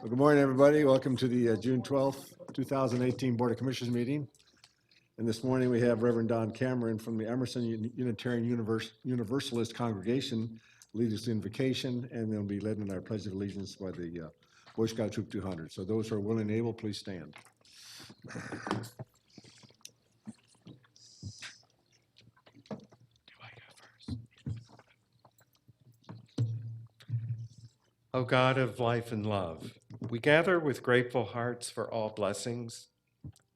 Well, good morning, everybody. Welcome to the June 12th, 2018 Board of Commissioners meeting. And this morning we have Reverend Don Cameron from the Emerson Unitarian Universalist Congregation lead us in invocation, and they'll be led in our Pledge of Allegiance by the Boy Scout Troop 200. So those who are willing and able, please stand. O God of life and love, we gather with grateful hearts for all blessings.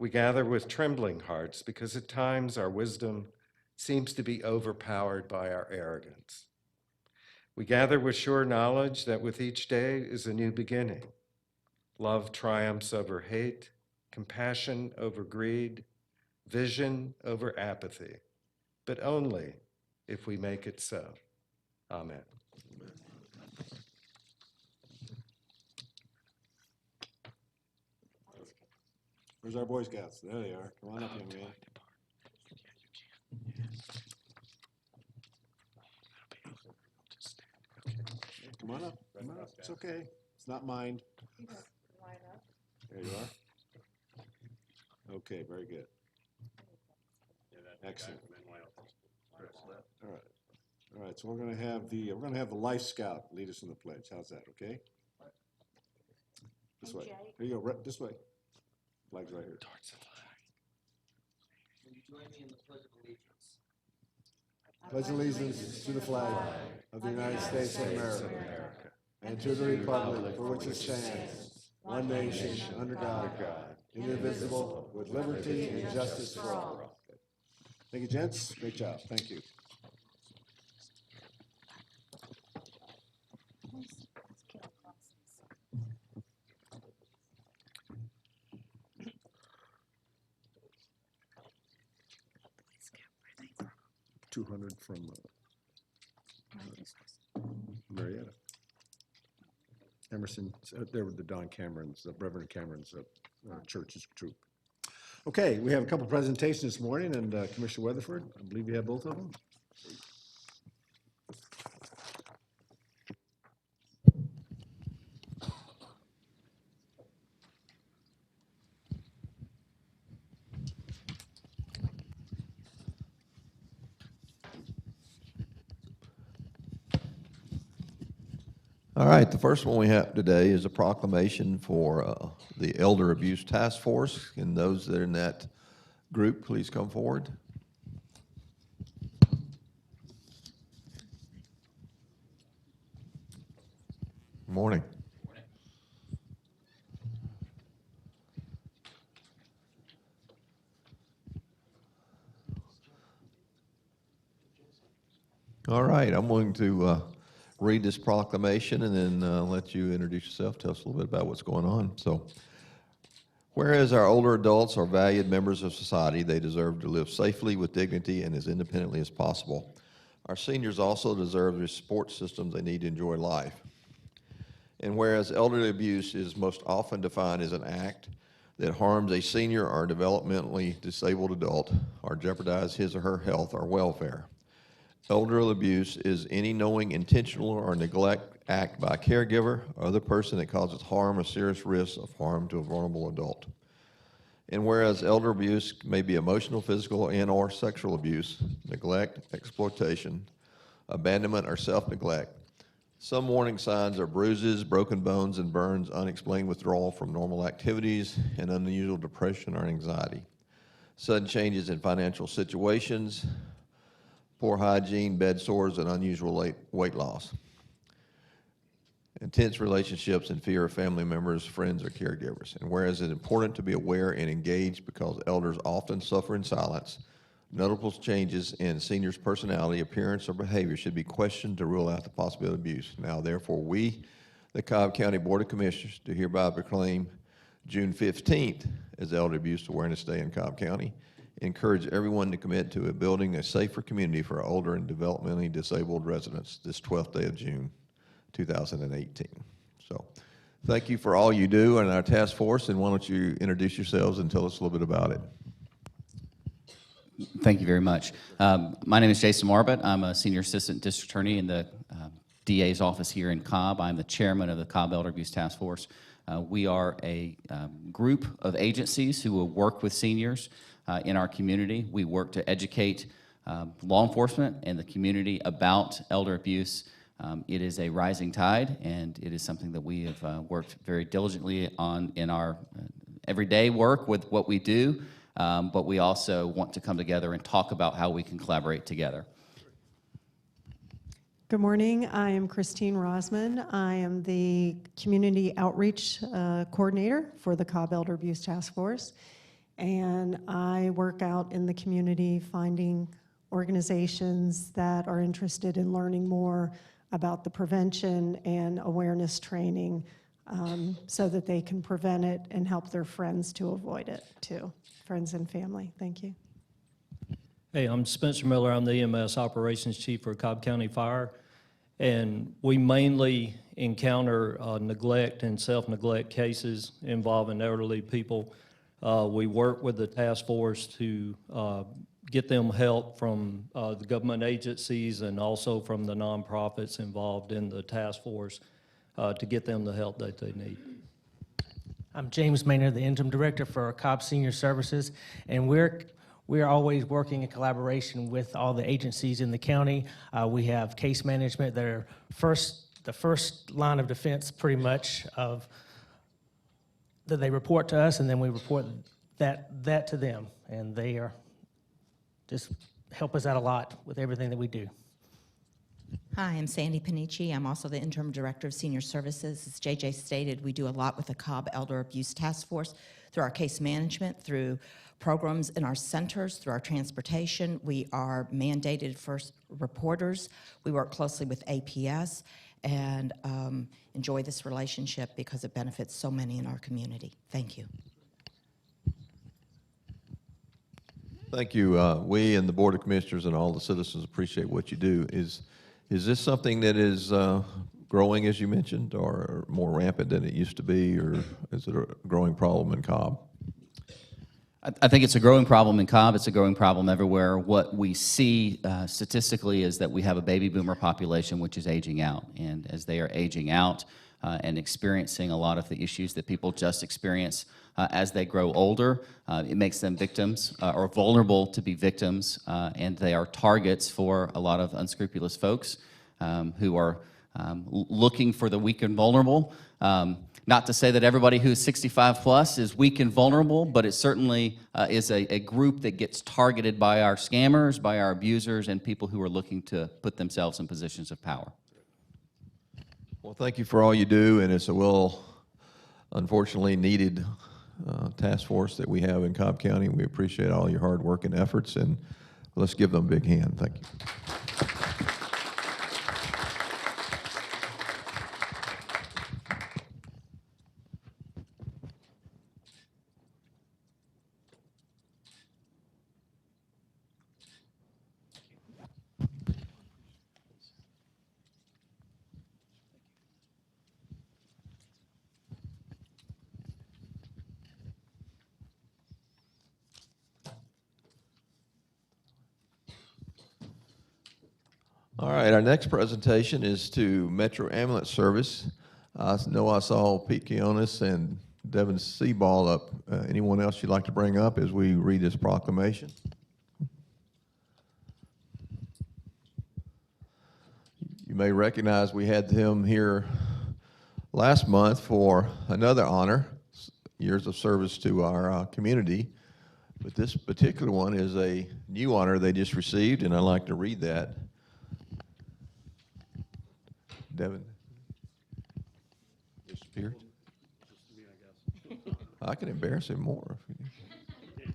We gather with trembling hearts because at times our wisdom seems to be overpowered by our arrogance. We gather with sure knowledge that with each day is a new beginning. Love triumphs over hate, compassion over greed, vision over apathy, but only if we make it so. Amen. Where's our Boy Scouts? There they are. Come on up, young man. Come on up. Come on up. It's okay. It's not mine. There you are. Okay, very good. Excellent. All right. All right. So we're going to have the Life Scout lead us in the pledge. How's that? Okay. This way. Here you go. Right, this way. Flag's right here. Towards the flag. Will you join me in the Pledge of Allegiance? Pledge allegiance to the flag of the United States of America and to the republic for which it stands, one nation, under God, indivisible, with liberty and justice for all. Thank you, gents. Great job. Thank you. $200 from Marietta. Emerson, there were the Don Cameron's, the Reverend Cameron's church's troop. Okay, we have a couple presentations this morning, and Commissioner Weatherford, I believe you have both of them. All right, the first one we have today is a proclamation for the Elder Abuse Task Force. And those that are in that group, please come forward. Good morning. All right, I'm going to read this proclamation and then let you introduce yourself. Tell us a little bit about what's going on. So, whereas our older adults are valued members of society, they deserve to live safely with dignity and as independently as possible. Our seniors also deserve the support systems they need to enjoy life. And whereas elderly abuse is most often defined as an act that harms a senior or developmentally disabled adult or jeopardizes his or her health or welfare. Elderly abuse is any knowing, intentional, or neglect act by a caregiver or other person that causes harm or serious risk of harm to a vulnerable adult. And whereas elder abuse may be emotional, physical, and/or sexual abuse, neglect, exploitation, abandonment, or self-neglect, some warning signs are bruises, broken bones, and burns, unexplained withdrawal from normal activities, and unusual depression or anxiety. Sudden changes in financial situations, poor hygiene, bed sores, and unusual weight loss. Intense relationships and fear of family members, friends, or caregivers. And whereas it's important to be aware and engaged because elders often suffer in silence, notable changes in seniors' personality, appearance, or behavior should be questioned to rule out the possibility of abuse. Now, therefore, we, the Cobb County Board of Commissioners, do hereby proclaim June 15th as Elder Abuse Awareness Day in Cobb County. Encourage everyone to commit to building a safer community for older and developmentally disabled residents this 12th day of June, 2018. So thank you for all you do in our task force, and why don't you introduce yourselves and tell us a little bit about it. Thank you very much. My name is Jason Marbut. I'm a senior assistant district attorney in the DA's office here in Cobb. I'm the chairman of the Cobb Elder Abuse Task Force. We are a group of agencies who will work with seniors in our community. We work to educate law enforcement and the community about elder abuse. It is a rising tide, and it is something that we have worked very diligently on in our everyday work with what we do, but we also want to come together and talk about how we can collaborate together. Good morning. I am Christine Rosman. I am the Community Outreach Coordinator for the Cobb Elder Abuse Task Force, and I work out in the community finding organizations that are interested in learning more about the prevention and awareness training so that they can prevent it and help their friends to avoid it too, friends and family. Thank you. Hey, I'm Spencer Miller. I'm the EMS Operations Chief for Cobb County Fire, and we mainly encounter neglect and self-neglect cases involving elderly people. We work with the task force to get them help from the government agencies and also from the nonprofits involved in the task force to get them the help that they need. I'm James Maynard, the Interim Director for Cobb Senior Services, and we're always working in collaboration with all the agencies in the county. We have case management that are the first line of defense, pretty much, of that they report to us, and then we report that to them, and they are just help us out a lot with everything that we do. Hi, I'm Sandy Panici. I'm also the Interim Director of Senior Services. As JJ stated, we do a lot with the Cobb Elder Abuse Task Force through our case management, through programs in our centers, through our transportation. We are mandated first reporters. We work closely with APS and enjoy this relationship because it benefits so many in our community. Thank you. Thank you. We and the Board of Commissioners and all the citizens appreciate what you do. Is this something that is growing, as you mentioned, or more rampant than it used to be, or is it a growing problem in Cobb? I think it's a growing problem in Cobb. It's a growing problem everywhere. What we see statistically is that we have a baby boomer population which is aging out. And as they are aging out and experiencing a lot of the issues that people just experience as they grow older, it makes them victims or vulnerable to be victims. And they are targets for a lot of unscrupulous folks who are looking for the weak and vulnerable. Not to say that everybody who's 65 plus is weak and vulnerable, but it certainly is a group that gets targeted by our scammers, by our abusers, and people who are looking to put themselves in positions of power. Well, thank you for all you do, and it's a unfortunately needed task force that we have in Cobb County. We appreciate all your hard work and efforts, and let's give them a big hand. Thank you. All right, our next presentation is to Metro Ambulance Service. I know I saw Pete Kionis and Devin Seaball up. Anyone else you'd like to bring up as we read this proclamation? You may recognize we had him here last month for another honor, years of service to our community. But this particular one is a new honor they just received, and I'd like to read that. Devin disappeared. I can embarrass him more if you need.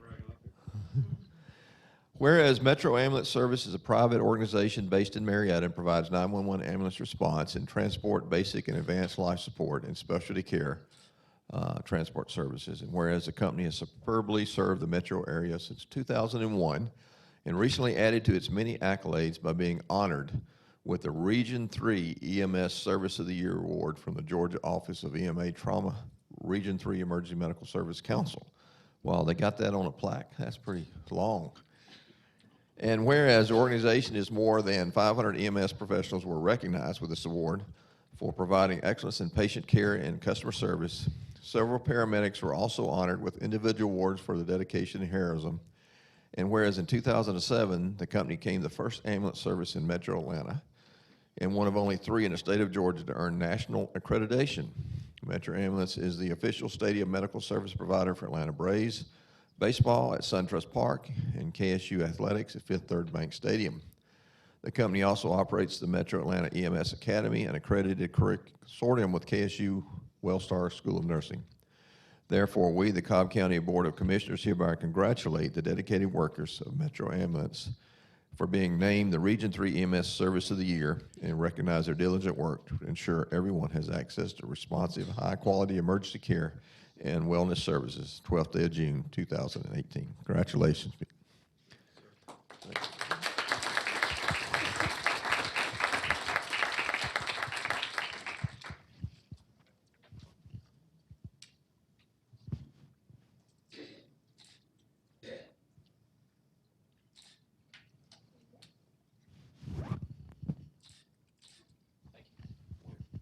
Whereas Metro Ambulance Service is a private organization based in Marietta and provides 911 ambulance response and transport, basic and advanced life support, and specialty care transport services. And whereas the company has superbly served the metro area since 2001 and recently added to its many accolades by being honored with the Region 3 EMS Service of the Year Award from the Georgia Office of EMA Trauma Region 3 Emergency Medical Service Council. Wow, they got that on a plaque. That's pretty long. And whereas the organization is more than 500 EMS professionals were recognized with this award, for providing excellence in patient care and customer service. Several paramedics were also honored with individual awards for their dedication and heroism. And whereas in 2007, the company became the first ambulance service in Metro Atlanta and one of only 3 in the state of Georgia to earn national accreditation. Metro Ambulance is the official stadium medical service provider for Atlanta Braves baseball at SunTrust Park and KSU Athletics at Fifth Third Bank Stadium. The company also operates the Metro Atlanta EMS Academy, an accredited consortium with KSU Wellstar School of Nursing. Therefore, we, the Cobb County Board of Commissioners, hereby congratulate the dedicated workers of Metro Ambulance for being named the Region 3 EMS Service of the Year and recognize their diligent work to ensure everyone has access to responsive, high-quality emergency care and wellness services, 12th day of June, 2018. Congratulations.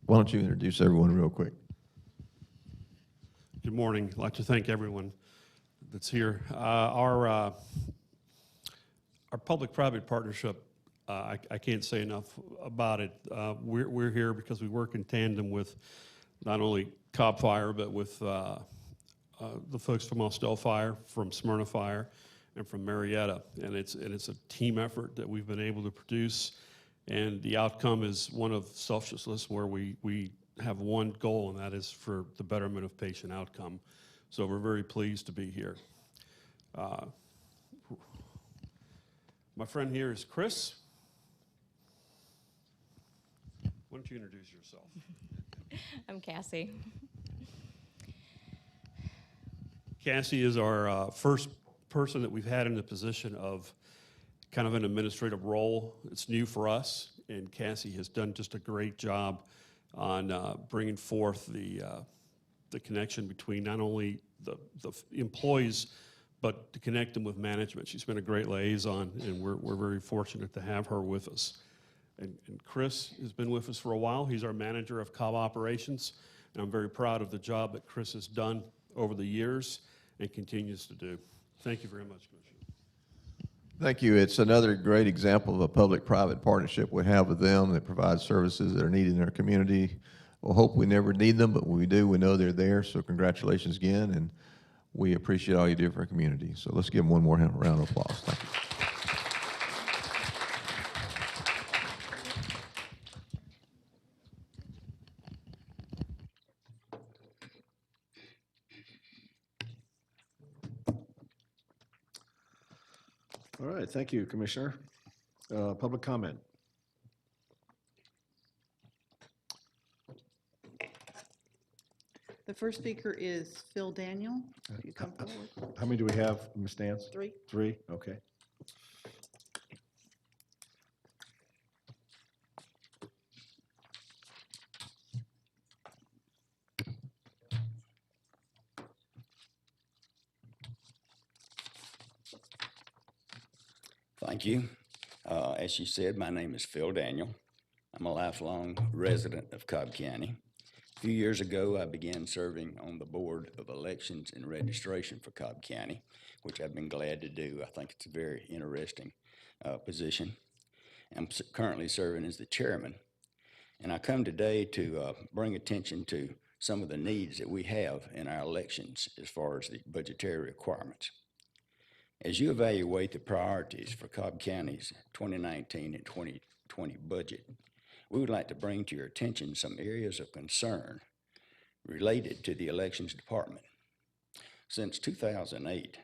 Why don't you introduce everyone real quick? Good morning. I'd like to thank everyone that's here. Our public-private partnership, I can't say enough about it. We're here because we work in tandem with not only Cobb Fire, but with the folks from Austell Fire, from Smyrna Fire, and from Marietta. And it's a team effort that we've been able to produce. And the outcome is one of selflessness, where we have one goal, and that is for the betterment of patient outcome. So we're very pleased to be here. My friend here is Chris. Why don't you introduce yourself? I'm Cassie. Cassie is our first person that we've had in the position of kind of an administrative role. It's new for us, and Cassie has done just a great job on bringing forth the connection between not only the employees, but to connect them with management. She's been a great liaison, and we're very fortunate to have her with us. And Chris has been with us for a while. He's our manager of Cobb operations, and I'm very proud of the job that Chris has done over the years and continues to do. Thank you very much, Commissioner. Thank you. It's another great example of a public-private partnership we have with them that provides services that are needed in our community. We'll hope we never need them, but when we do, we know they're there. So congratulations again, and we appreciate all you do for our community. So let's give them one more round of applause. Thank you. All right, thank you, Commissioner. Public comment. The first speaker is Phil Daniel. If you come forward. How many do we have, Ms. Nance? 3. 3, okay. Thank you. As you said, my name is Phil Daniel. I'm a lifelong resident of Cobb County. A few years ago, I began serving on the Board of Elections and Registration for Cobb County, which I've been glad to do. I think it's a very interesting position. I'm currently serving as the chairman, and I come today to bring attention to some of the needs that we have in our elections as far as the budgetary requirements. As you evaluate the priorities for Cobb County's 2019 and 2020 budget, we would like to bring to your attention some areas of concern related to the elections department. Since 2008,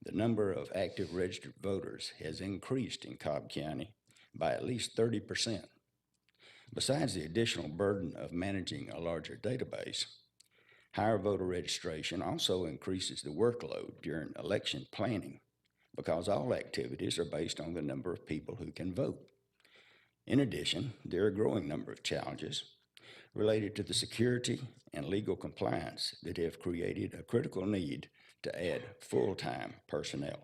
the number of active registered voters has increased in Cobb County by at least 30%. Besides the additional burden of managing a larger database, higher voter registration also increases the workload during election planning, because all activities are based on the number of people who can vote. In addition, there are a growing number of challenges related to the security and legal compliance that have created a critical need to add full-time personnel.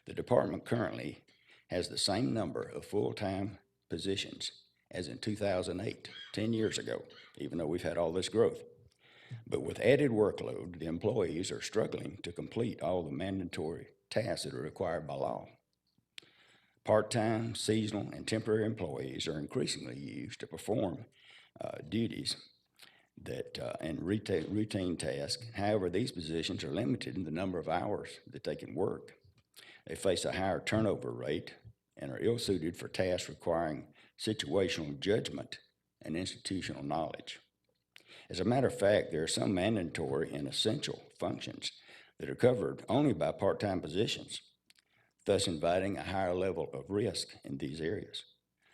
The department currently has the same number of full-time positions as in 2008, 10 years ago, even though we've had all this growth. But with added workload, the employees are struggling to complete all the mandatory tasks that are required by law. Part-time, seasonal, and temporary employees are increasingly used to perform duties and routine tasks. However, these positions are limited in the number of hours that they can work. They face a higher turnover rate and are ill-suited for tasks requiring situational judgment and institutional knowledge. As a matter of fact, there are some mandatory and essential functions that are covered only by part-time positions, thus inviting a higher level of risk in these areas.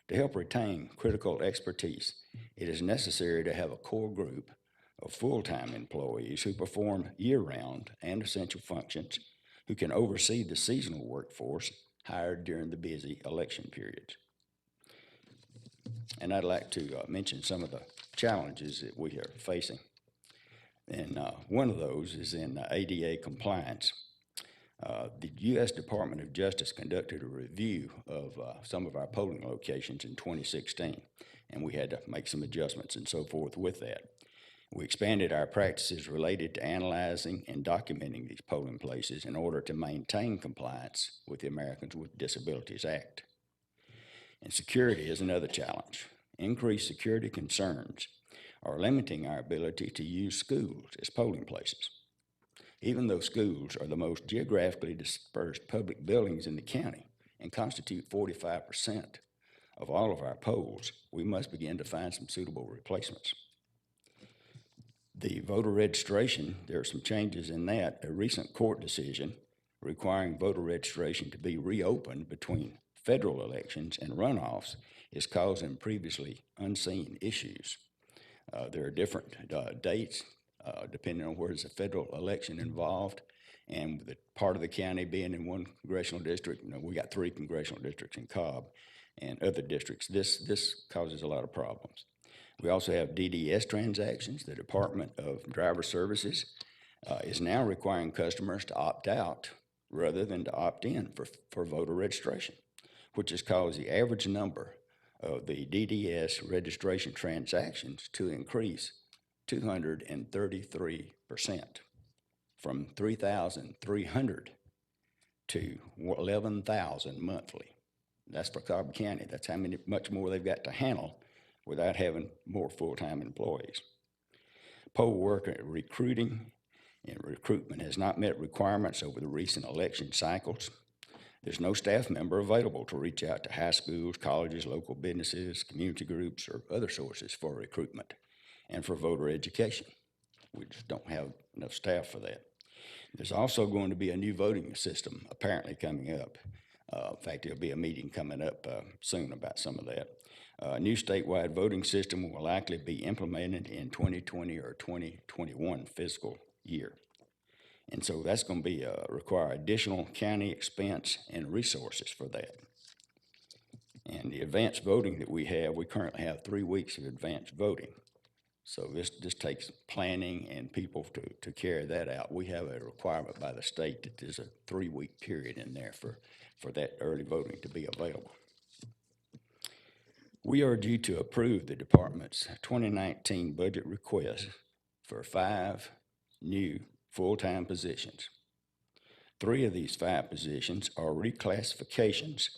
To help retain critical expertise, it is necessary to have a core group of full-time employees who perform year-round and essential functions, who can oversee the seasonal workforce hired during the busy election periods. And I'd like to mention some of the challenges that we are facing. And one of those is in ADA compliance. The U.S. Department of Justice conducted a review of some of our polling locations in 2016, and we had to make some adjustments and so forth with that. We expanded our practices related to analyzing and documenting these polling places in order to maintain compliance with the Americans with Disabilities Act. And security is another challenge. Increased security concerns are limiting our ability to use schools as polling places. Even though schools are the most geographically dispersed public buildings in the county and constitute 45% of all of our polls, we must begin to find some suitable replacements. The voter registration, there are some changes in that. A recent court decision requiring voter registration to be reopened between federal elections and runoffs is causing previously unseen issues. There are different dates depending on where there's a federal election involved, and the part of the county being in one congressional district. We got 3 congressional districts in Cobb and other districts. This causes a lot of problems. We also have DDS transactions. The Department of Driver Services is now requiring customers to opt out rather than to opt in for voter registration, which has caused the average number of the DDS registration transactions to increase 233%, from 3,300 to 11,000 monthly. That's for Cobb County. That's how much more they've got to handle without having more full-time employees. Poll worker recruiting and recruitment has not met requirements over the recent election cycles. There's no staff member available to reach out to high schools, colleges, local businesses, community groups, or other sources for recruitment and for voter education. We just don't have enough staff for that. There's also going to be a new voting system apparently coming up. In fact, there'll be a meeting coming up soon about some of that. A new statewide voting system will likely be implemented in 2020 or 2021 fiscal year. And so that's going to be require additional county expense and resources for that. And the advanced voting that we currently have 3 weeks of advanced voting. So this takes planning and people to carry that out. We have a requirement by the state that there's a 3-week period in there for that early voting to be available. We urge you to approve the department's 2019 budget request for 5 new full-time positions. 3 of these 5 positions are reclassifications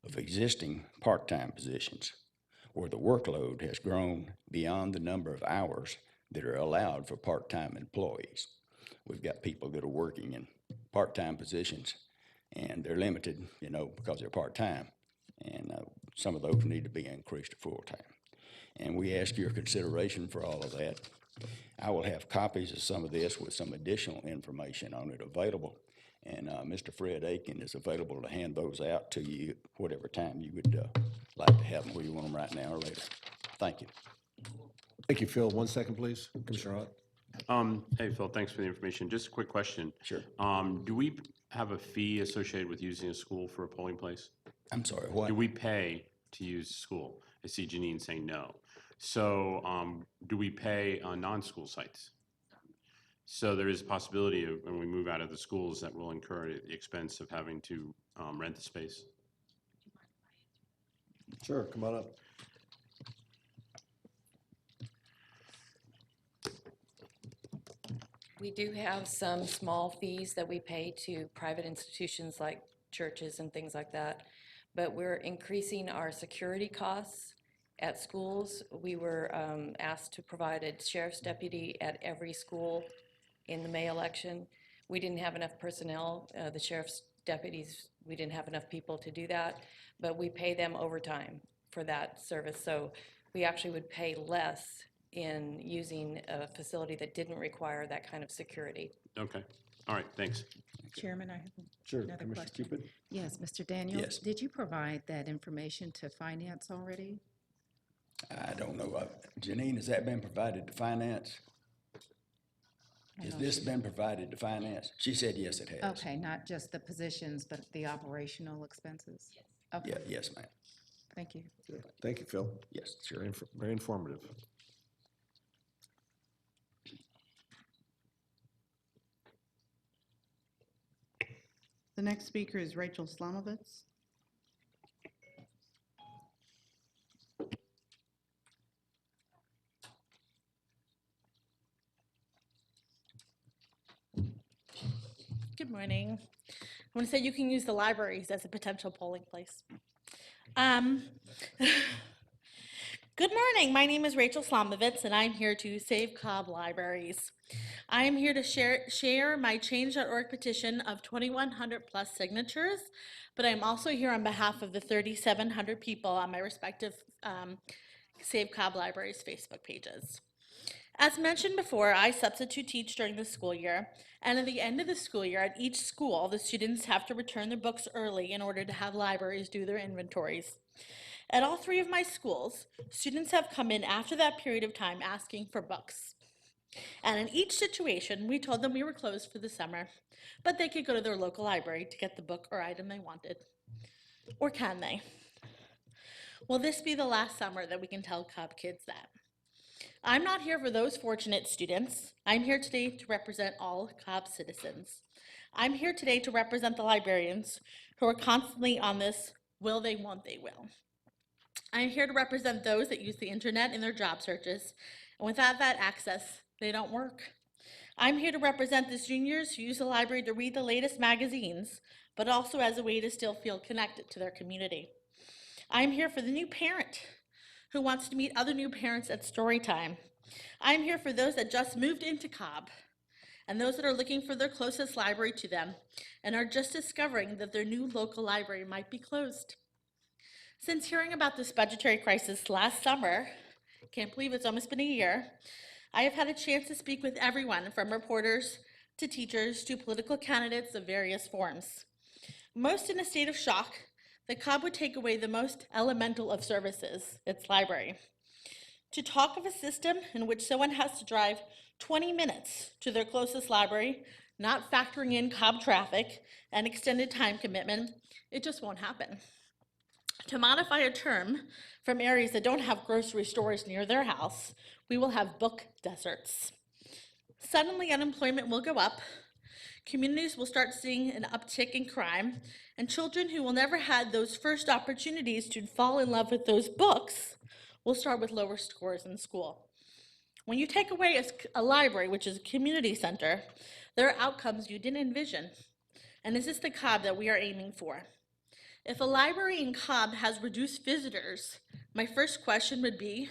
of existing part-time positions, where the workload has grown beyond the number of hours that are allowed for part-time employees. We've got people that are working in part-time positions, and they're limited, because they're part-time, and some of those need to be increased to full-time. And we ask your consideration for all of that. I will have copies of some of this with some additional information on it available, and Mr. Fred Aiken is available to hand those out to you whatever time you would like to have them, whether you want them right now or later. Thank you. Thank you, Phil. 1 second, please. Commissioner Ott. Hey, Phil, thanks for the information. Just a quick question. Sure. Do we have a fee associated with using a school for a polling place? I'm sorry, what? Do we pay to use school? I see Janine saying no. So do we pay on non-school sites? So there is a possibility of when we move out of the schools that we'll incur the expense of having to rent the space. Sure, come on up. We do have some small fees that we pay to private institutions like churches and things like that, but we're increasing our security costs at schools. We were asked to provide a sheriff's deputy at every school in the May election. We didn't have enough personnel, the sheriff's deputies, we didn't have enough people to do that, but we pay them overtime for that service. So we actually would pay less in using a facility that didn't require that kind of security. Okay, all right, thanks. Chairman, I have Sure, another Commissioner question. Cupid? Yes, Mr. Daniel? Yes. Did you provide that information to finance already? I don't know. Janine, has that been provided to finance? Has this been provided to finance? She said yes, it has. Okay, not just the positions, but the operational expenses? Yeah, Okay, yes, ma'am. thank you. Thank you, Phil. Yes, sure. Very informative. The next speaker is Rachel Slomovitz. Good morning. I want to say you can use the libraries as a potential polling place. Good morning. My name is Rachel Slomovitz, and I'm here to save Cobb Libraries. I am here to share my Change.org petition of 2,100 plus signatures, but I'm also here on behalf of the 3,700 people on my respective Save Cobb Libraries Facebook pages. As mentioned before, I substitute teach during the school year, and at the end of the school year, at each school, the students have to return their books early in order to have libraries do their inventories. At all three of my schools, students have come in after that period of time asking for books. And in each situation, we told them we were closed for the summer, but they could go to their local library to get the book or item they wanted. Or can they? Will this be the last summer that we can tell Cobb kids that? I'm not here for those fortunate students. I'm here today to represent all Cobb citizens. I'm here today to represent the librarians who are constantly on this will they, won't they, will. I'm here to represent those that use the internet in their job searches, and without that access, they don't work. I'm here to represent the juniors who use the library to read the latest magazines, but also as a way to still feel connected to their community. I'm here for the new parent who wants to meet other new parents at story time. I'm here for those that just moved into Cobb and those that are looking for their closest library to them and are just discovering that their new local library might be closed. Since hearing about this budgetary crisis last summer, can't believe it's almost been a year, I have had a chance to speak with everyone from reporters to teachers to political candidates of various forms. Most in a state of shock that Cobb would take away the most elemental of services, its library. To talk of a system in which someone has to drive 20 minutes to their closest library, not factoring in Cobb traffic and extended time commitment, it just won't happen. To modify a term from areas that don't have grocery stores near their house, we will have book deserts. Suddenly, unemployment will go up, communities will start seeing an uptick in crime, and children who will never had those first opportunities to fall in love with those books will start with lower scores in school. When you take away a library, which is a community center, there are outcomes you didn't envision. And is this the Cobb that we are aiming for? If a library in Cobb has reduced visitors, my first question would be,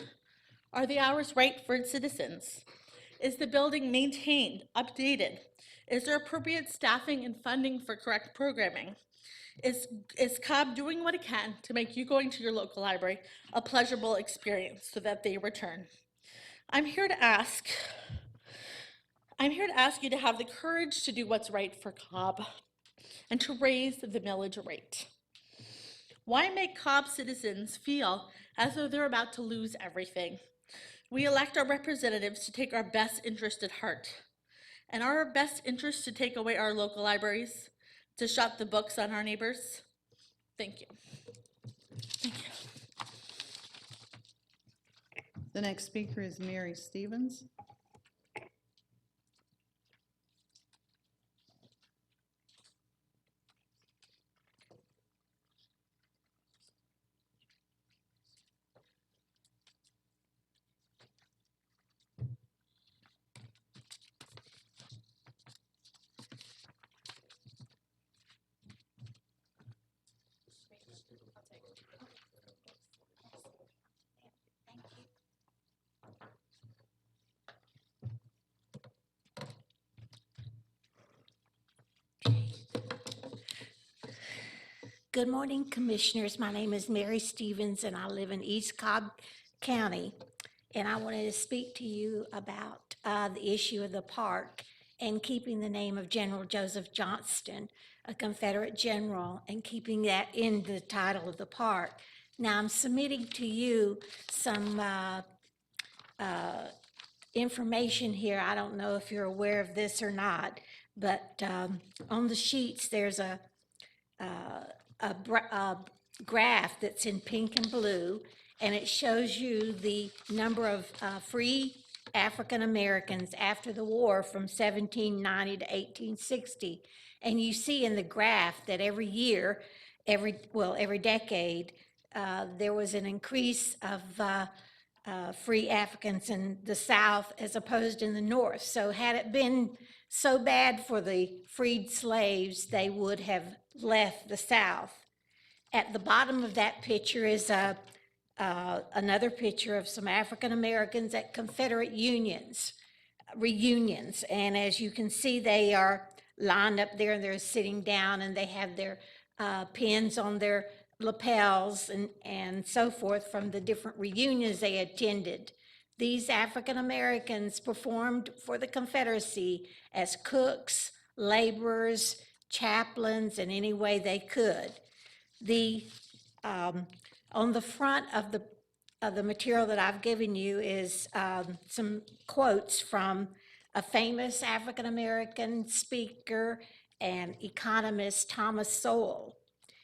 are the hours right for its citizens? Is the building maintained, updated? Is there appropriate staffing and funding for correct programming? Is Cobb doing what it can to make you going to your local library a pleasurable experience so that they return? I'm here to ask you to have the courage to do what's right for Cobb and to raise the millage rate. Why make Cobb citizens feel as though they're about to lose everything? We elect our representatives to take our best interest at heart. And are our best interests to take away our local libraries, to shut the books on our neighbors? Thank you. Thank you. The next speaker is Mary Stevens. Good morning, Commissioners. My name is Mary Stevens, and I live in East Cobb County. And I wanted to speak to you about the issue of the park and keeping the name of General Joseph Johnston, a Confederate general, and keeping that in the title of the park. Now, I'm submitting to you some information here. I don't know if you're aware of this or not, but on the sheets, there's a graph that's in pink and blue, and it shows you the number of free African Americans after the war from 1790 to 1860. And you see in the graph that every year, every decade, there was an increase of free Africans in the South as opposed in the North. So had it been so bad for the freed slaves, they would have left the South. At the bottom of that picture is another picture of some African Americans at Confederate reunions. And as you can see, they are lined up there and they're sitting down and they have their pins on their lapels and so forth from the different reunions they attended. These African Americans performed for the Confederacy as cooks, laborers, chaplains, in any way they could. On the front of the material that I've given you is some quotes from a famous African American speaker and economist, Thomas Sowell.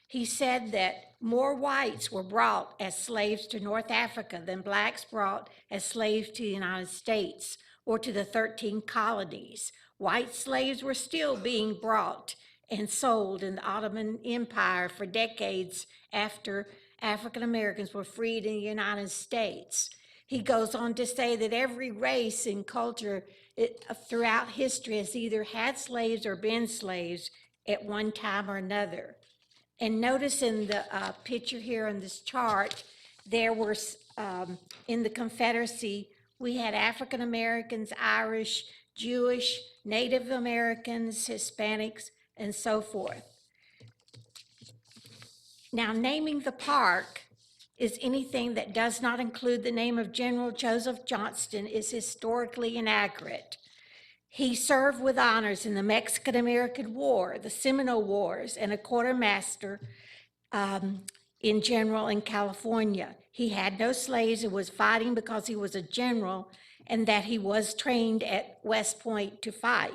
He said that more whites were brought as slaves to North Africa than blacks brought as slaves to the United States or to the 13 colonies. White slaves were still being brought and sold in the Ottoman Empire for decades after African Americans were freed in the United States. He goes on to say that every race and culture throughout history has either had slaves or been slaves at one time or another. And notice in the picture here on this chart, there were, in the Confederacy, we had African Americans, Irish, Jewish, Native Americans, Hispanics, and so forth. Now, naming the park is anything that does not include the name of General Joseph Johnston is historically inaccurate. He served with honors in the Mexican-American War, the Seminole Wars, and a quartermaster in general in California. He had no slaves and was fighting because he was a general and that he was trained at West Point to fight.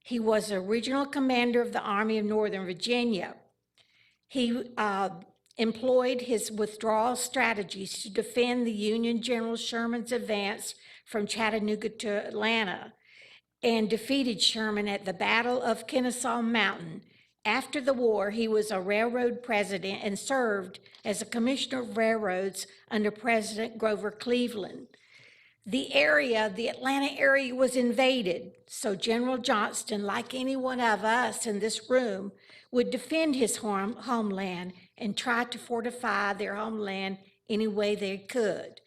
He was the original commander of the Army of Northern Virginia. He employed his withdrawal strategies to defend the Union General Sherman's advance from Chattanooga to Atlanta, and defeated Sherman at the Battle of Kennesaw Mountain. After the war, he was a railroad president and served as a commissioner of railroads under President Grover Cleveland. The Atlanta area was invaded, so General Johnston, like any one of us in this room, would defend his homeland and try to fortify their homeland any way they could.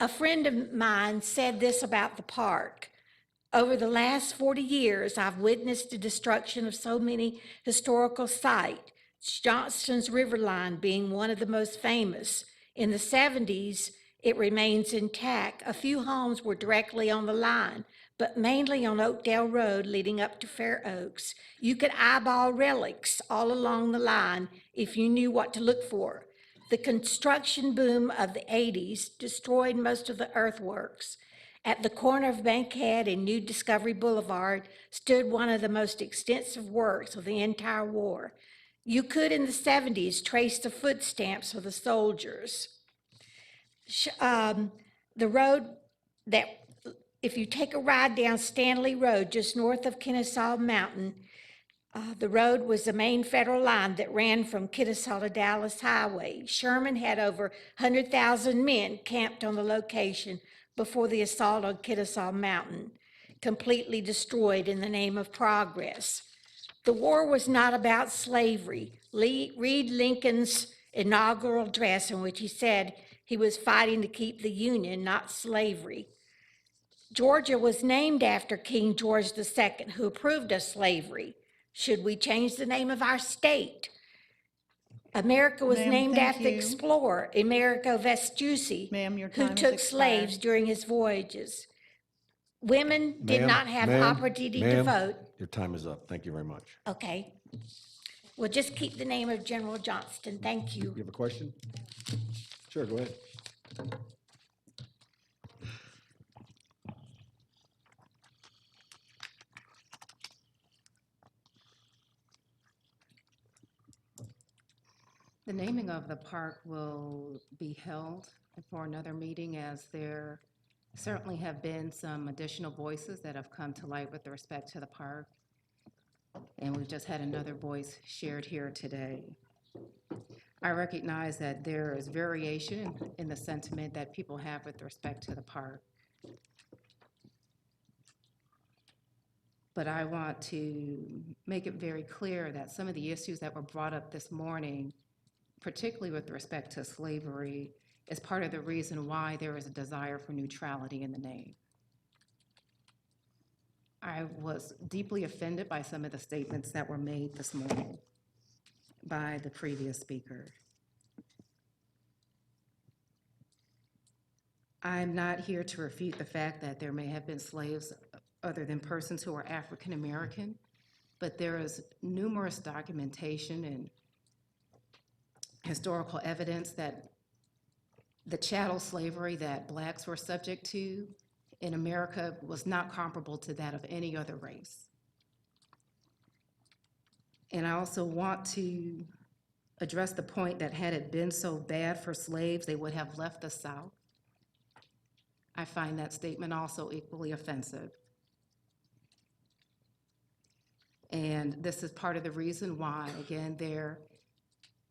A friend of mine said this about the park: over the last 40 years, I've witnessed the destruction of so many historical sites, Johnston's River Line being one of the most famous. In the 70s, it remains intact. A few homes were directly on the line, but mainly on Oakdale Road leading up to Fair Oaks. You could eyeball relics all along the line if you knew what to look for. The construction boom of the 80s destroyed most of the earthworks. At the corner of Bankhead and New Discovery Boulevard stood one of the most extensive works of the entire war. You could, in the 70s, trace the footsteps of the soldiers. The road that, if you take a ride down Stanley Road, just north of Kennesaw Mountain, the road was the main federal line that ran from Kennesaw to Dallas Highway. Sherman had over 100,000 men camped on the location before the assault on Kennesaw Mountain, completely destroyed in the name of progress. The war was not about slavery. Read Lincoln's inaugural address in which he said he was fighting to keep the Union, not slavery. Georgia was named after King George II, who approved of slavery. Should we change the name of our state? America was Ma'am, named thank after the you. explorer Amerigo Vespucci, Ma'am, your who time has took expired. slaves during his voyages. Women did Ma'am, not have ma'am, opportunity to ma'am, vote. your time is up. Thank you very much. Okay. We'll just keep the name of General Johnston. Thank you. You have a question? Sure, go ahead. The naming of the park will be held for another meeting, as there certainly have been some additional voices that have come to light with respect to the park. And we've just had another voice shared here today. I recognize that there is variation in the sentiment that people have with respect to the park. But I want to make it very clear that some of the issues that were brought up this morning, particularly with respect to slavery, is part of the reason why there is a desire for neutrality in the name. I was deeply offended by some of the statements that were made this morning by the previous speaker. I'm not here to refute the fact that there may have been slaves other than persons who are African American, but there is numerous documentation and historical evidence that the chattel slavery that blacks were subject to in America was not comparable to that of any other race. And I also want to address the point that had it been so bad for slaves, they would have left the South. I find that statement also equally offensive. And this is part of the reason why, again, there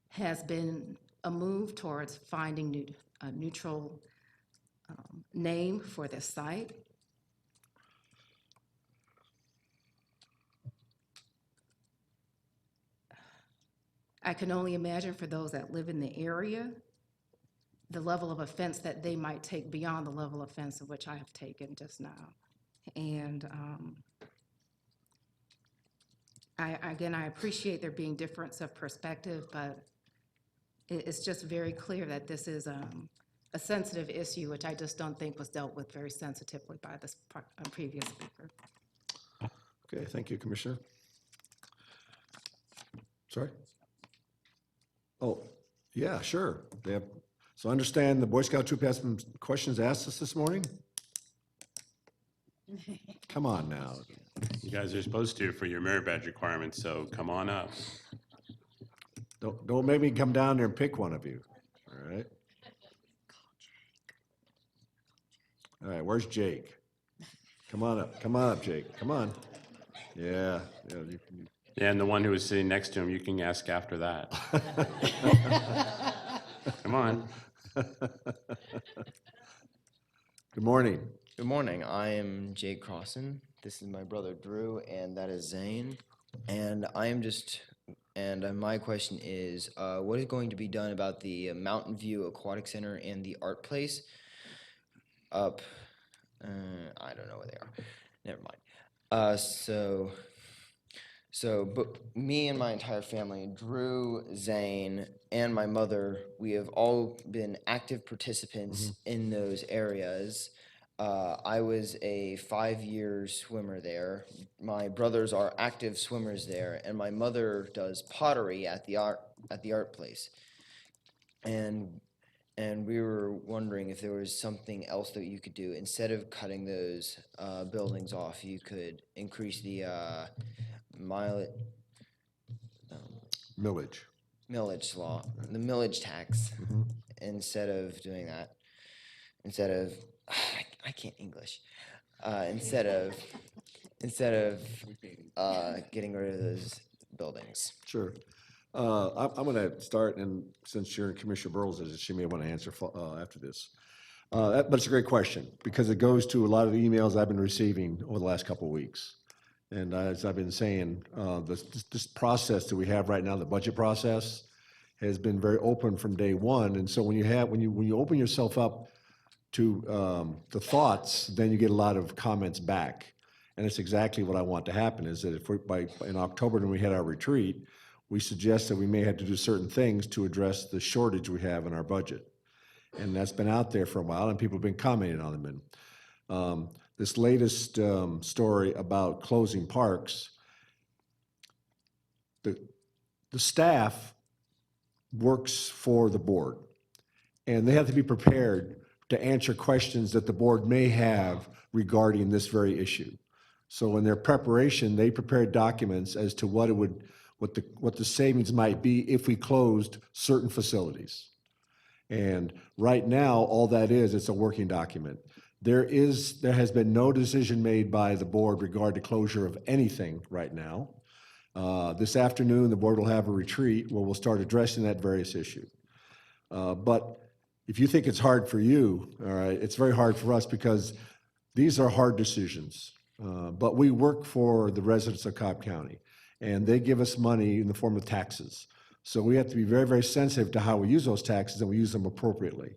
has been a move towards finding a neutral name for this site. I can only imagine for those that live in the area, the level of offense that they might take beyond the level of offense of which I have taken just now. And I appreciate there being difference of perspective, but it's just very clear that this is a sensitive issue, which I just don't think was dealt with very sensitively by this previous speaker. Okay, thank you, Commissioner. Sorry? Oh, yeah, sure. They have, so I understand the Boy Scout troop has some questions asked us this morning? Come on now. You guys are supposed to for your merit badge requirements, so come on up. Don't make me come down there and pick one of you, all right? All right, where's Jake? Come on up, Jake, come on. Yeah, you can. Yeah, and the one who was sitting next to him, you can ask after that. Come on. Good morning. Good morning. I am Jake Crossan. This is my brother Drew, and that is Zane. And my question is, what is going to be done about the Mountain View Aquatic Center and the Art Place up? I don't know where they are. Never mind. But me and my entire family, Drew, Zane, and my mother, we have all been active participants in those areas. I was a 5-year swimmer there. My brothers are active swimmers there, and my mother does pottery at the art place. And we were wondering if there was something else that you could do instead of cutting those buildings off. You could increase the millage law, the millage tax, instead of doing that. I can't English. Instead of getting rid of those buildings. Sure. I'm going to start, and since you're in Commissioner Burrows, she may want to answer after this. But it's a great question, because it goes to a lot of the emails I've been receiving over the last couple of weeks. And as I've been saying, this process that we have right now, the budget process, has been very open from day one. And so when you open yourself up to the thoughts, then you get a lot of comments back. And it's exactly what I want to happen, is that if in October when we had our retreat, we suggest that we may have to do certain things to address the shortage we have in our budget. And that's been out there for a while, and people have been commenting on them. And this latest story about closing parks, the staff works for the board, and they have to be prepared to answer questions that the board may have regarding this very issue. So in their preparation, they prepared documents as to what the savings might be if we closed certain facilities. And right now, all that is, it's a working document. There has been no decision made by the board regarding the closure of anything right now. This afternoon, the board will have a retreat where we'll start addressing that various issue. But if you think it's hard for you, all right, it's very hard for us because these are hard decisions. But we work for the residents of Cobb County, and they give us money in the form of taxes. So we have to be very, very sensitive to how we use those taxes, and we use them appropriately.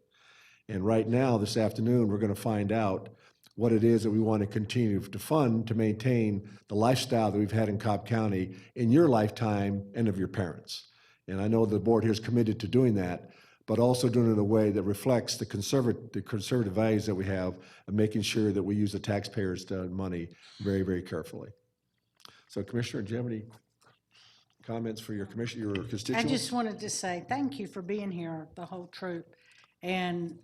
And right now, this afternoon, we're going to find out what it is that we want to continue to fund to maintain the lifestyle that we've had in Cobb County in your lifetime and of your parents. And I know the board here is committed to doing that, but also doing it in a way that reflects the conservative values that we have and making sure that we use the taxpayers' money very, very carefully. So, Commissioner, do you have any comments for your constituents? I just wanted to say thank you for being here, the whole troop, and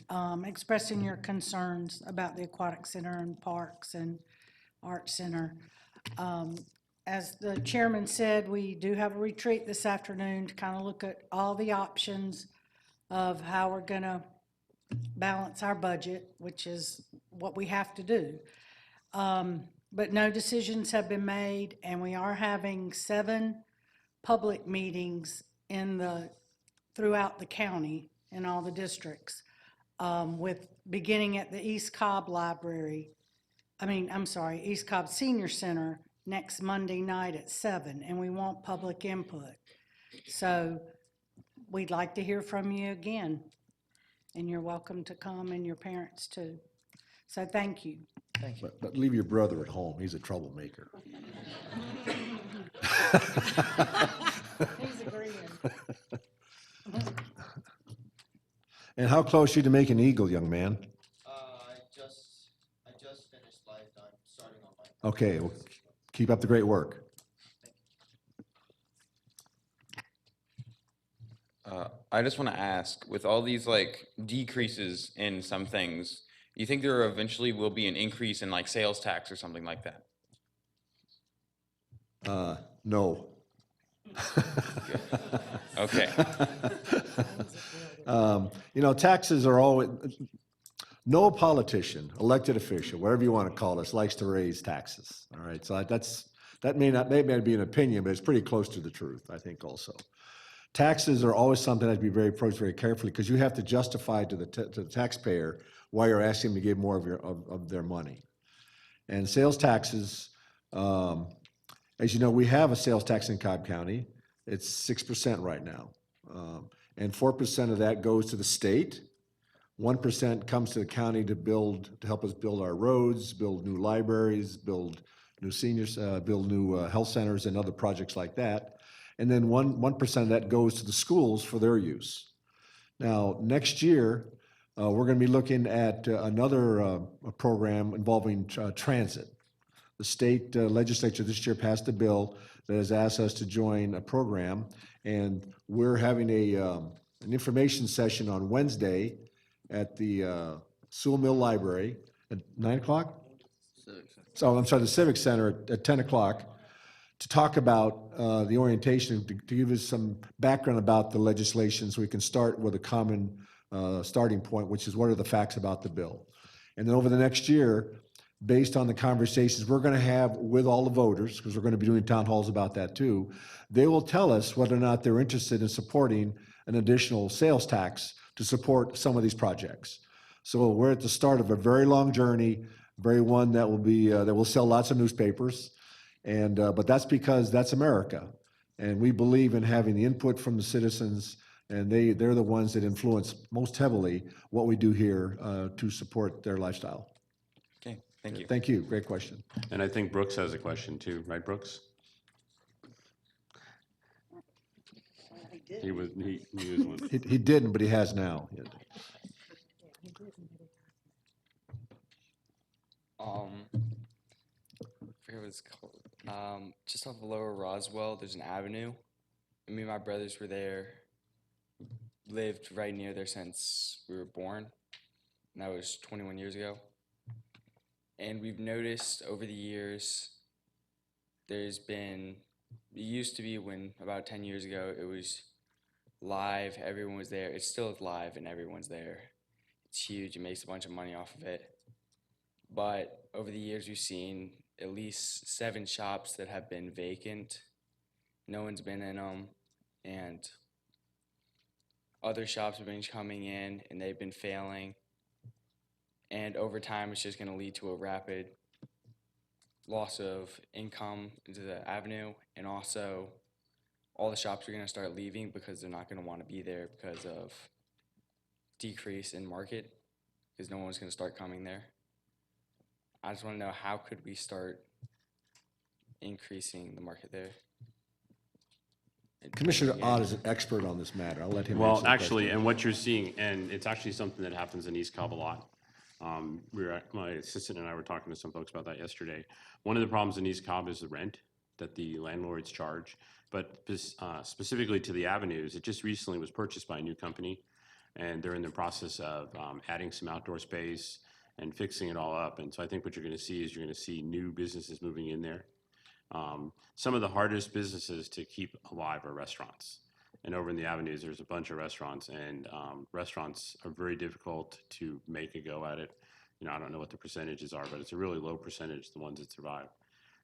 expressing your concerns about the aquatic center and parks and art center. As the chairman said, we do have a retreat this afternoon to kind of look at all the options of how we're going to balance our budget, which is what we have to do. But no decisions have been made, and we are having 7 public meetings throughout the county in all the districts, with beginning at the East Cobb East Cobb Senior Center next Monday night at 7, and we want public input. So we'd like to hear from you again, and you're welcome to come, and your parents too. So thank you. Thank you. But leave your brother at home. He's a troublemaker. He's agreeing. And how close are you to making Eagle, young man? I just finished Lifetime, starting on my. Okay, well, keep up the great work. I just want to ask, with all these like decreases in some things, you think there eventually will be an increase in like sales tax or something like that? No. Okay. Taxes are always, no politician, elected official, whatever you want to call us, likes to raise taxes. All right, so that may not be an opinion, but it's pretty close to the truth, I think also. Taxes are always something that has to be very approached very carefully because you have to justify to the taxpayer why you're asking them to give more of their money. And sales taxes, as you know, we have a sales tax in Cobb County. It's 6% right now. And 4% of that goes to the state. 1% comes to the county to help us build our roads, build new libraries, build new seniors, build new health centers and other projects like that. And then 1% of that goes to the schools for their use. Now, next year, we're going to be looking at another program involving transit. The state legislature this year passed a bill that has asked us to join a program, and we're having an information session on Wednesday at the Sewell Mill Library at 9 o'clock? So, I'm sorry, the Civic Center at 10 o'clock to talk about the orientation, to give us some background about the legislation so we can start with a common starting point, which is what are the facts about the bill. And then over the next year, based on the conversations we're going to have with all the voters, because we're going to be doing town halls about that too, they will tell us whether or not they're interested in supporting an additional sales tax to support some of these projects. So we're at the start of a very long journey, one that will be that will sell lots of newspapers, and but that's because that's America, and we believe in having the input from the citizens, and they're the ones that influence most heavily what we do here to support their lifestyle. Okay, thank you. Thank you. Great question. And I think Brooks has a question too, right, Brooks? He was, he was one. He didn't, but he has now. I forget what it's called. Just off of Lower Roswell, there's an avenue. Me and my brothers were there, lived right near there since we were born. And that was 21 years ago. And we've noticed over the years, there's been, it used to be when about 10 years ago, it was live, everyone was there. It's still live and everyone's there. It's huge, it makes a bunch of money off of it. But over the years, we've seen at least 7 shops that have been vacant. No one's been in them. And other shops have been coming in and they've been failing. And over time, it's just going to lead to a rapid loss of income into the avenue. And also, all the shops are going to start leaving because they're not going to want to be there because of decrease in market, because no one's going to start coming there. I just want to know, how could we start increasing the market there? Commissioner Ott is an expert on this matter. I'll let him answer Well, the actually, question. and what you're seeing, and it's actually something that happens in East Cobb a lot. My assistant and I were talking to some folks about that yesterday. One of the problems in East Cobb is the rent that the landlords charge, but specifically to the avenues, it just recently was purchased by a new company, and they're in the process of adding some outdoor space and fixing it all up. And so I think what you're going to see is you're going to see new businesses moving in there. Some of the hardest businesses to keep alive are restaurants. And over in the avenues, there's a bunch of restaurants, and restaurants are very difficult to make a go at it. You know, I don't know what the percentages are, but it's a really low percentage, the ones that survive.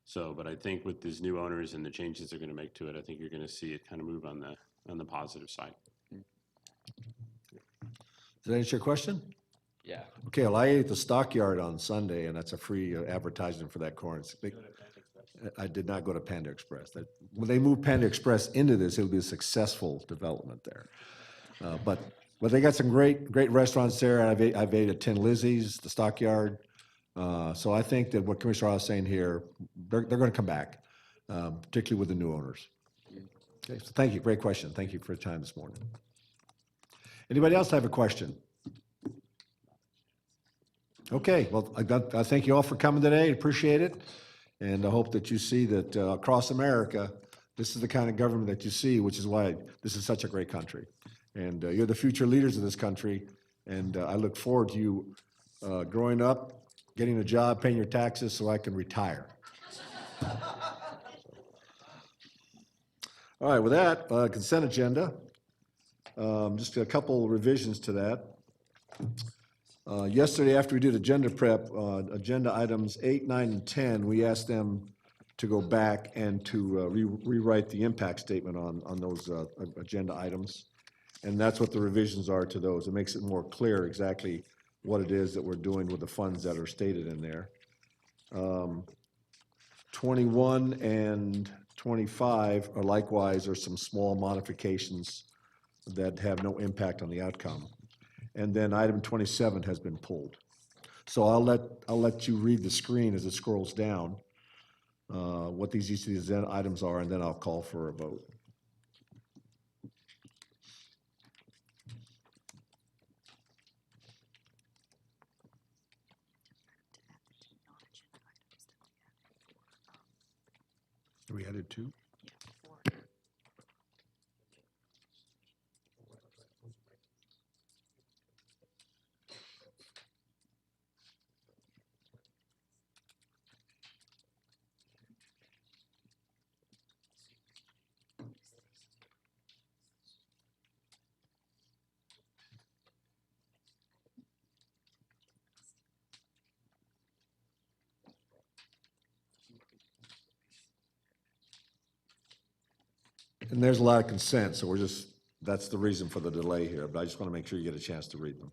So, but I think with these new owners and the changes they're going to make to it, I think you're going to see it kind of move on the positive side. Does that answer your question? Yeah. Okay, well, I ate at the Stockyard on Sunday, and that's a free advertisement for that corn. I did not go to Panda Express. When they move Panda Express into this, it'll be a successful development there. But they got some great restaurants there. I've ate at Tin Lizzie's, the Stockyard. So I think that what Commissioner Ross is saying here, they're going to come back, particularly with the new owners. Okay, so thank you. Great question. Thank you for your time this morning. Anybody else have a question? Okay, well, I thank you all for coming today. Appreciate it. And I hope that you see that across America, this is the kind of government that you see, which is why this is such a great country. And you're the future leaders of this country. And I look forward to you growing up, getting a job, paying your taxes so I can retire. All right, with that, consent agenda. Just a couple revisions to that. Yesterday, after we did agenda prep, agenda items 8, 9, and 10, we asked them to go back and to rewrite the impact statement on those agenda items. And that's what the revisions are to those. It makes it more clear exactly what it is that we're doing with the funds that are stated in there. 21 and 25 are likewise some small modifications that have no impact on the outcome. And then item 27 has been pulled. So I'll let you read the screen as it scrolls down, what each of these items are, and then I'll call for a vote. We added 2? And there's a lot of consent, so that's the reason for the delay here, but I just want to make sure you get a chance to read them.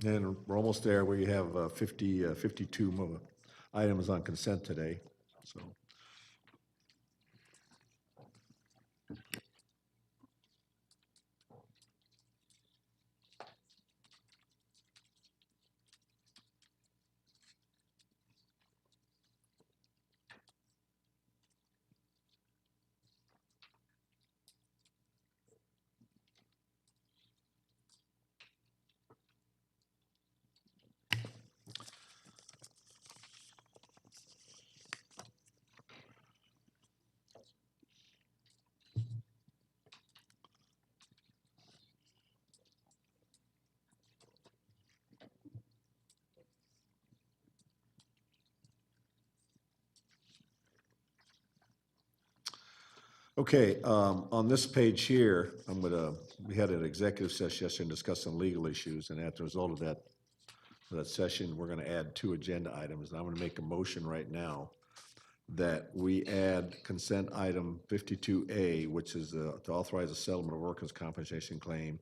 And we're almost there. We have 52 items on consent today, so. Okay, on this page here, we had an executive session yesterday and discussed some legal issues, and as a result of that session, we're gonna add 2 agenda items. And I'm gonna make a motion right now that we add consent item 52A, which is to authorize a settlement of workers' compensation claim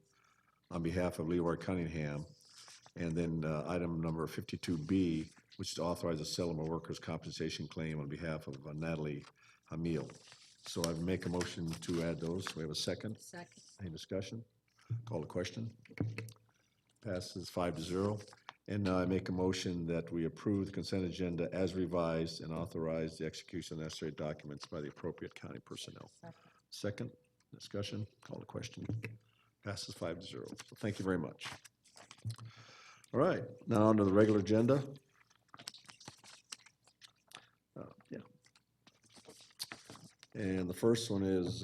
on behalf of Leroy Cunningham. And then item number 52B, which is to authorize a settlement of workers' compensation claim on behalf of Natalie Hamil. So I make a motion to add those. We have a second? Second. Any discussion? Call the question. Passes 5-0. And now I make a motion that we approve the consent agenda as revised and authorize the execution of necessary documents by the appropriate county personnel. Second, discussion, call the question. Passes 5-0. So thank you very much. All right, now on to the regular agenda. Yeah. And the first one is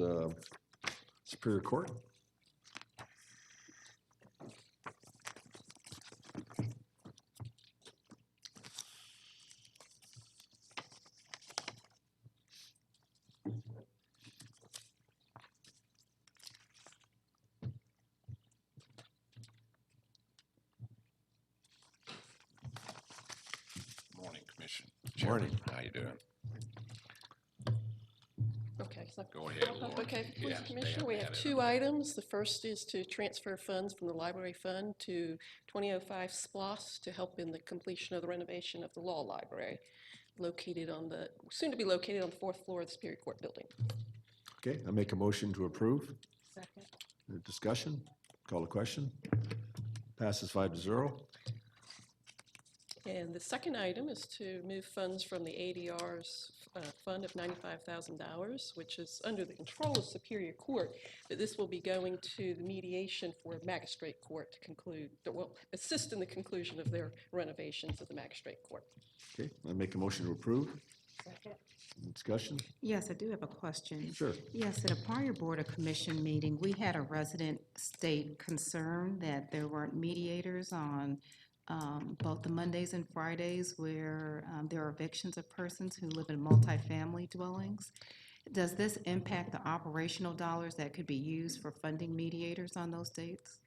Superior Court. Morning, Commission. Morning. Chairman, how you doing? Okay, so. Go ahead, Lauren. Okay, Yeah, please, Commissioner, we they have had it 2 items. The first is to transfer funds from the library fund to 2005 SPLOS to help in the completion of the renovation of the law library soon to be located on the 4th floor of the Superior Court building. Okay, I make a motion to approve. Second. Discussion, call the question. Passes 5-0. And the second item is to move funds from the ADR's fund of $95,000, which is under the control of Superior Court, but this will be going to the mediation for Magistrate Court to conclude, that will assist in the conclusion of their renovations of the Magistrate Court. Okay, I make a motion to approve. Second. Discussion? Yes, I do have a question. Sure. Yes, at a prior Board of Commission meeting, we had a resident state concern that there weren't mediators on both the Mondays and Fridays where there are evictions of persons who live in multifamily dwellings. Does this impact the operational dollars that could be used for funding mediators on those dates?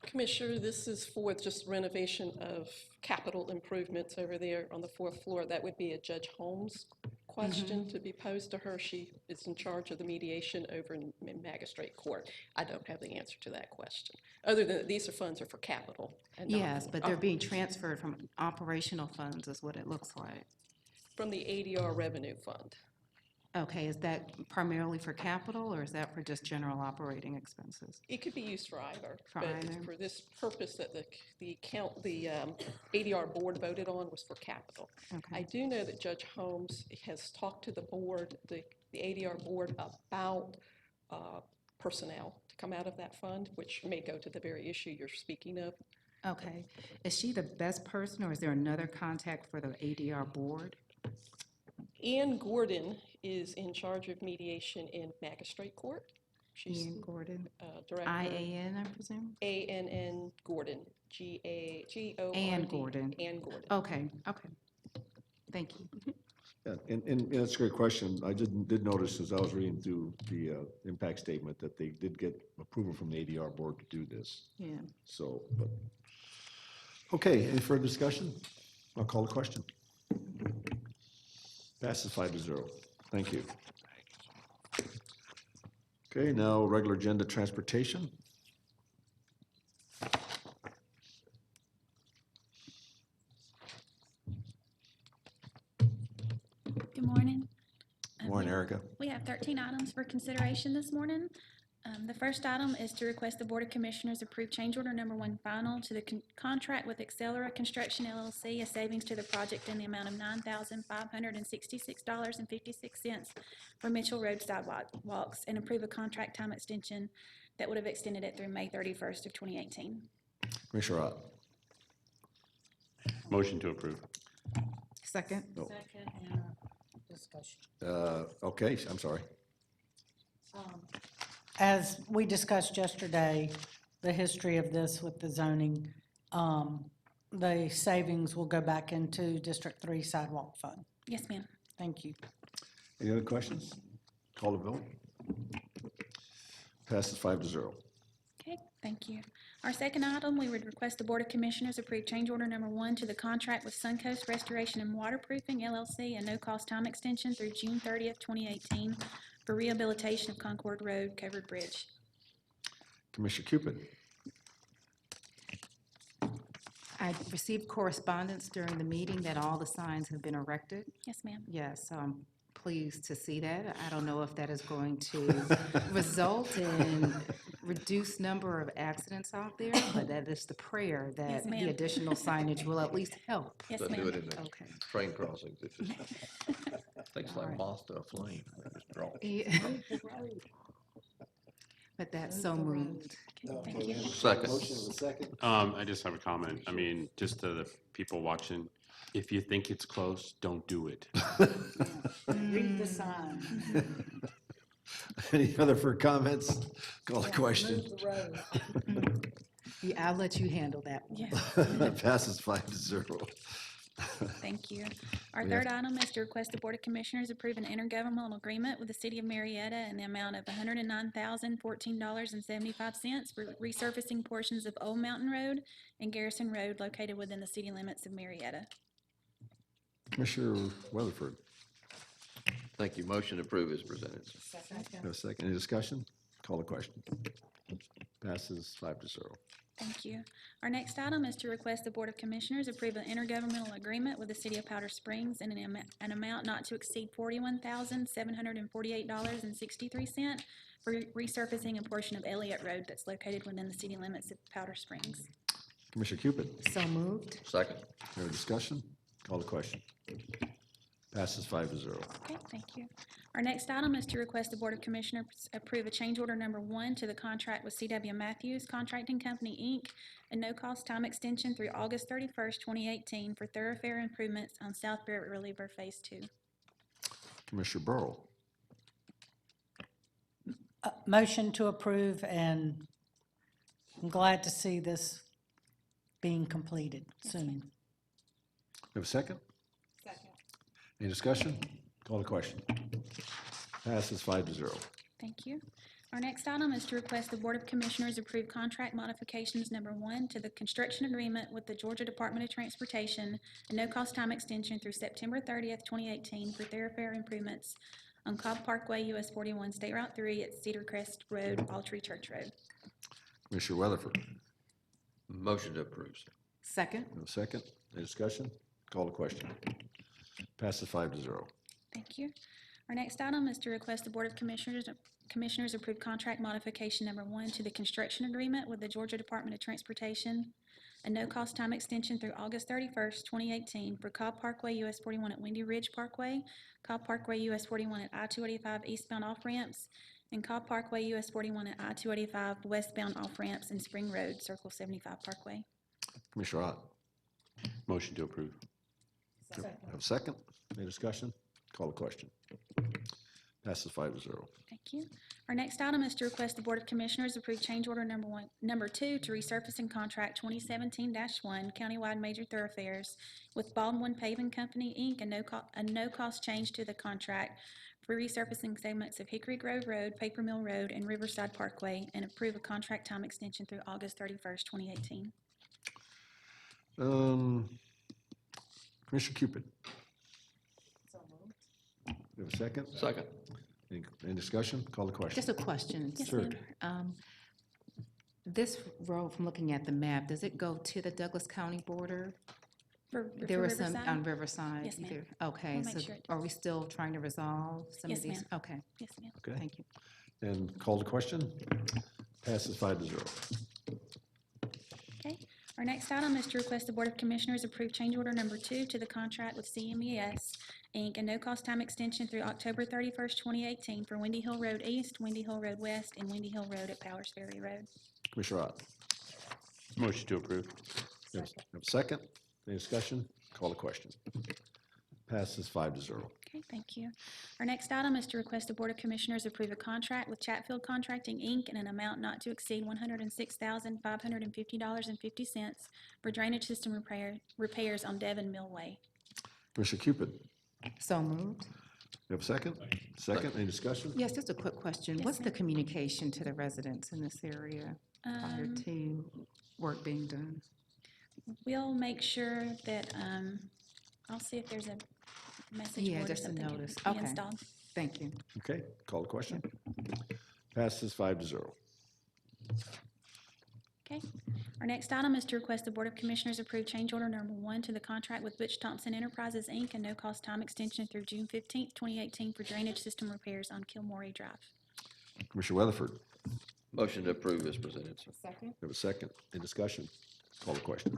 Commissioner, this is for just renovation of capital improvements over there on the 4th floor. That would be a Judge Holmes question to be posed to her. She is in charge of the mediation over in Magistrate Court. I don't have the answer to that question, other than that these funds are for capital. And not Yes, for- but they're being transferred from operational funds is what it looks like. From the ADR revenue fund. Okay, is that primarily for capital or is that for just general operating expenses? It could be used for either. For but either? For this purpose that the ADR board voted on was for capital. Okay. I do know that Judge Holmes has talked to the board, the ADR board, about personnel to come out of that fund, which may go to the very issue you're speaking of. Okay. Is she the best person or is there another contact for the ADR board? Ann Gordon is in charge of mediation in Magistrate Court. She's Ian Gordon? director. IAN, I presume? ANN Gordon, G-O-R-D. Ann Gordon. Ann Gordon. Okay, okay. Thank you. Yeah, and that's a great question. I did notice as I was reading through the impact statement that they did get approval from the ADR board to do this. Yeah. So, but, okay, any further discussion? I'll call the question. Passes 5-0. Thank you. Okay, now regular agenda transportation. 13 items for consideration this morning. The first item is to request the Board of Commissioners approve change order number 1 final to the contract with Accelera Construction LLC, a savings to the project in the amount of $9,566.56 for Mitchell Road sidewalks, and approve a contract time extension that would have extended it through May 31st of 2018. Commissioner Ott. Motion to approve. Second. Oh. Second, and discussion. Okay, I'm sorry. As we discussed yesterday, the history of this with the zoning, the savings will go back into District 3 sidewalk fund. Yes, ma'am. Thank you. Any other questions? Call the vote. Passes 5-0. Okay, thank you. Our second item, we would request the Board of Commissioners approve change order number 1 to the contract with Suncoast Restoration and Waterproofing LLC, a no-cost time extension through June 30th, 2018 for rehabilitation of Concord Road Covered Bridge. Commissioner Cupid. I received correspondence during the meeting that all the signs have been erected. Yes, ma'am. Yes, so I'm pleased to see that. I don't know if that is going to result in reduced number of accidents out there, but that is the prayer Yes, that ma'am. the additional signage will at least help. Yes, They'll do ma'am. it in the Okay. train crossings. If it's things like Alright. Mazda Flame. Just draw. Yeah. But that's so moved. Thank you. Second. Motion and a second. I just have a comment. I mean, just to the people watching, if you think it's close, don't do it. Read the sign. Any other for comments? Call the question. Move the road. Yeah, I'll let you handle that one. Yes. Passes 5-0. Thank you. Our We third have- item is to request the Board of Commissioners approve an intergovernmental agreement with the City of Marietta in the amount of $109,014.75 for resurfacing portions of Old Mountain Road and Garrison Road located within the city limits of Marietta. Commissioner Weatherford. Thank you. Motion to approve is presented. No second. Any discussion? Call the question. Passes 5-0. Thank you. Our next item is to request the Board of Commissioners approve an intergovernmental agreement with the City of Powder Springs in an amount not to exceed $41,748.63 for resurfacing a portion of Elliott Road that's located within the city limits of Powder Springs. Commissioner Cupid. So moved. Second. Any discussion? Call the question. Passes 5-0. Okay, thank you. Our next item is to request the Board of Commissioners approve a change order number 1 to the contract with C.W. Matthews Contracting Company, Inc., a no-cost time extension through August 31st, 2018 for thoroughfare improvements on South Barrett Reliever Phase 2. Commissioner Burrow. Motion to approve, and I'm glad to see this being completed soon. Have a second? Second. Any discussion? Call the question. Passes 5-0. Thank you. Our next item is to request the Board of Commissioners approve contract modifications number 1 to the construction agreement with the Georgia Department of Transportation, a no-cost time extension through September 30th, 2018 for thoroughfare improvements on Cobb Parkway, US 41, State Route 3 at Cedar Crest Road, Altree Church Road. Commissioner Weatherford. Motion to approve. Second. Have a second? Any discussion? Call the question. Passes 5-0. Thank you. Our next item is to request the Board of Commissioners approve contract modification number 1 to the construction agreement with the Georgia Department of Transportation, a no-cost time extension through August 31st, 2018 for Cobb Parkway, US 41 at Windy Ridge Parkway, Cobb Parkway, US 41 at I-285 eastbound off-ramps, and Cobb Parkway, US 41 at I-285 westbound off-ramps and Spring Road, Circle 75 Parkway. Commissioner Ott. Motion to approve. Have a second? Any discussion? Call the question. Passes 5-0. Thank you. Our next item is to request the Board of Commissioners approve change order number 2 to resurfacing contract 2017-1 countywide major thoroughfares with Baldwin Paving Company, Inc., a no-cost change to the contract for resurfacing segments of Hickory Grove Road, Paper Mill Road, and Riverside Parkway, and approve a contract time extension through August 31st, 2018. Commissioner Cupid. You have a second? Second. Any discussion? Call the question. Just a question. Yes, Sure. ma'am. This road, from looking at the map, does it go to the Douglas County border? There for were some Riverside? on Riverside. Yes, ma'am. Okay, We'll make so sure it are we still trying to resolve some Yes, of these? ma'am. Okay, Yes, ma'am. Okay. thank you. And call the question. Passes 5-0. Okay. Our next item is to request the Board of Commissioners approve change order number 2 to the contract with CMES, Inc., a no-cost time extension through October 31st, 2018 for Windy Hill Road East, Windy Hill Road West, and Windy Hill Road at Powers Ferry Road. Commissioner Ott. Motion to approve. Have a second? Any discussion? Call the question. Passes 5-0. Okay, thank you. Our next item is to request the Board of Commissioners approve a contract with Chatfield Contracting, Inc. in an amount not to exceed $106,550.50 for drainage system repairs on Devon Millway. Commissioner Cupid. So moved. You have a second? Second, any discussion? Yes, just a quick question. Yes, What's the ma'am. communication to the residents in this area prior to work being done? We'll make sure that, I'll see if there's a message Yeah, board or just a something can notice. be Okay. installed. Thank you. Okay, call the question. Passes 5-0. Okay. Our next item is to request the Board of Commissioners approve change order number 1 to the contract with Butch Thompson Enterprises, Inc., a no-cost time extension through June 15th, 2018 for drainage system repairs on Kilmore Drive. Commissioner Weatherford. Motion to approve is presented, sir. Second. You have a second? Any discussion? Call the question.